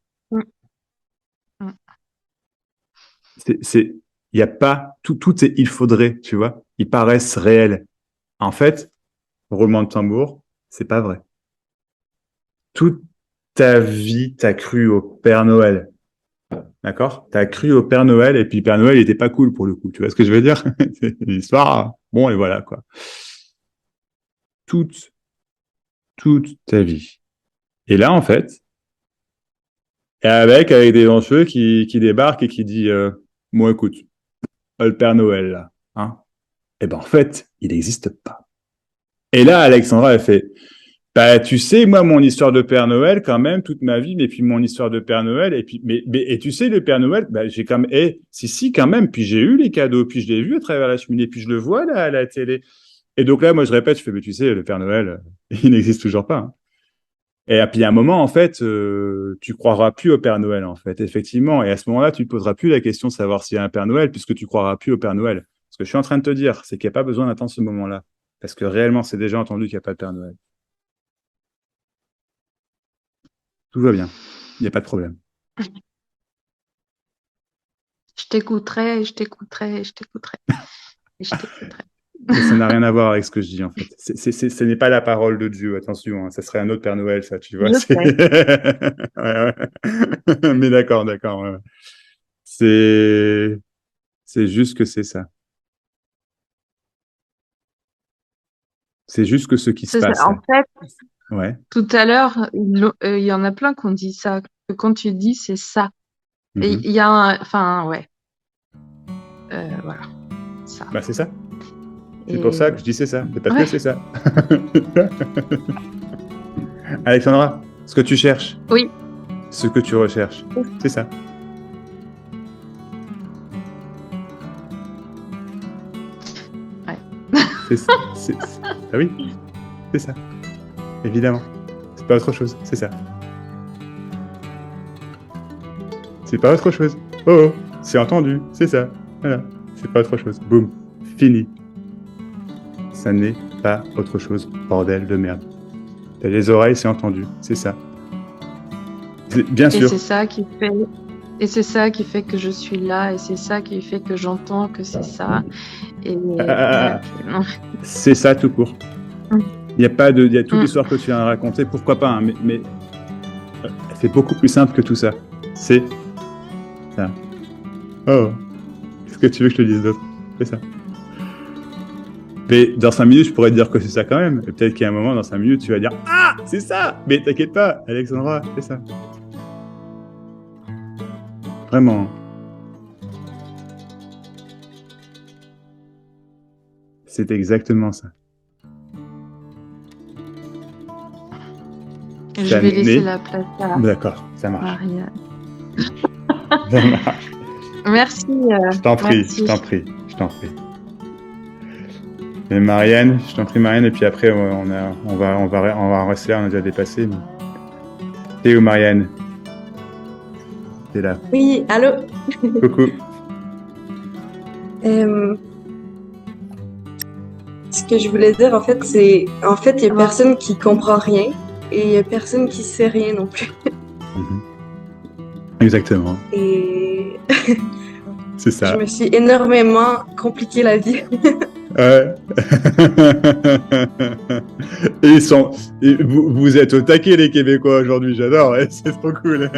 Il y a pas, tout est il faudrait, tu vois. Ils paraissent réels. En fait, roulement de tambour, c'est pas vrai. Toute ta vie, t'as cru au Père Noël. D'accord? T'as cru au Père Noël et puis Père Noël, il était pas cool pour le coup. Tu vois ce que je veux dire? C'est l'histoire. Bon, et voilà, quoi. Toute ta vie. Et là, en fait, avec des longs cheveux qui débarquent et qui dit, bon, écoute, le Père Noël, là, hein? Eh ben, en fait, il n'existe pas. Et là, Alexandra, elle fait, bah, tu sais, moi, mon histoire de Père Noël, quand même, toute ma vie, mais puis mon histoire de Père Noël, et puis, et tu sais, le Père Noël, bah, j'ai quand même, si, quand même, puis j'ai eu les cadeaux, puis je l'ai vu à travers la cheminée, puis je le vois, là, à la télé. Et donc là, moi, je répète, je fais, mais tu sais, le Père Noël, il n'existe toujours pas, hein. Et puis, à un moment, en fait, tu croiras plus au Père Noël, en fait, effectivement. Et à ce moment-là, tu ne poseras plus la question de savoir s'il y a un Père Noël, puisque tu croiras plus au Père Noël. Ce que je suis en train de te dire, c'est qu'il n'y a pas besoin d'attendre ce moment-là. Parce que réellement, c'est déjà entendu qu'il n'y a pas de Père Noël. Tout va bien. Il n'y a pas de problème. Je t'écouterai. Mais ça n'a rien à voir avec ce que je dis, en fait. Ce n'est pas la parole de Dieu, attention, hein. Ça serait un autre Père Noël, ça, tu vois. Je sais. Ouais. Mais d'accord. Ouais. C'est juste que c'est ça. C'est juste que ce qui se passe. En fait, Ouais. tout à l'heure, il y en a plein qui ont dit ça, que quand tu dis c'est ça. Et il y a ouais. Voilà. Ça. Bah, c'est ça. C'est pour ça que je dis c'est ça. C'est parce que c'est ça. Alexandra, ce que tu cherches. Oui. Ce que tu recherches. C'est ça. Ouais. Ah oui. C'est ça. Évidemment. C'est pas autre chose. C'est ça. C'est pas autre chose. Oh, c'est entendu. C'est ça. Voilà. C'est pas autre chose. Boum. Fini. Ça n'est pas autre chose. Bordel de merde. T'as les oreilles, c'est entendu. C'est ça. Bien sûr. Et c'est ça qui fait que je suis là, et c'est ça qui fait que j'entends que c'est ça. Et c'est ça tout court. Il y a pas il y a toute l'histoire que tu viens de raconter, pourquoi pas, hein, mais c'est beaucoup plus simple que tout ça. C'est ça. Oh, qu'est-ce que tu veux que je te dise d'autre? C'est ça. Mais dans 5 minutes, je pourrais te dire que c'est ça quand même. Et peut-être qu'il y a un moment, dans 5 minutes, tu vas dire « Ah, c'est ça !» Mais t'inquiète pas, Alexandra, c'est ça. Vraiment. C'est exactement ça. Je vais laisser la place à D'accord, ça marche. Marianne. Ça marche. Merci. Je t'en prie. Mais Marianne, je t'en prie Marianne, et puis après on va en rester là, on a déjà dépassé. Mais... T'es où Marianne? T'es là. Oui, allô. Coucou. Ce que je voulais dire en fait, c'est il y a personne qui comprend rien et il y a personne qui sait rien non plus. Exactement. Et c'est ça. Je me suis énormément compliqué la vie. Ouais. Et vous êtes au taquet les Québécois aujourd'hui, j'adore, ouais, c'est trop cool.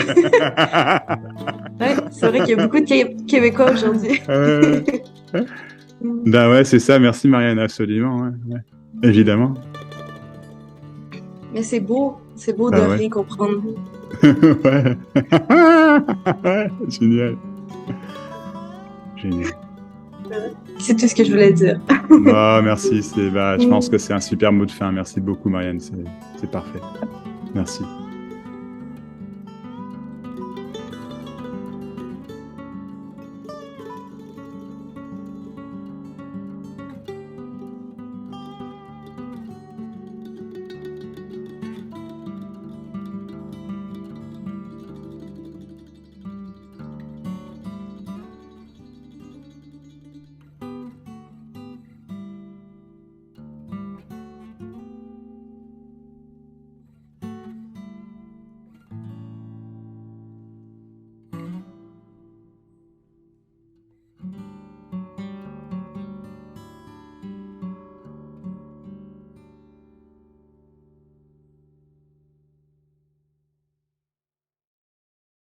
Ouais. C'est vrai qu'il y a beaucoup de Québécois aujourd'hui. Ben ouais, c'est ça. Merci Marianne, absolument. Ouais. Évidemment. Mais c'est beau de Bah ouais. rien comprendre. Ouais. Ouais, génial. Génial. C'est tout ce que je voulais dire. Ah, merci. Je pense que c'est un super mot de fin. Merci beaucoup, Marianne. C'est parfait. Merci.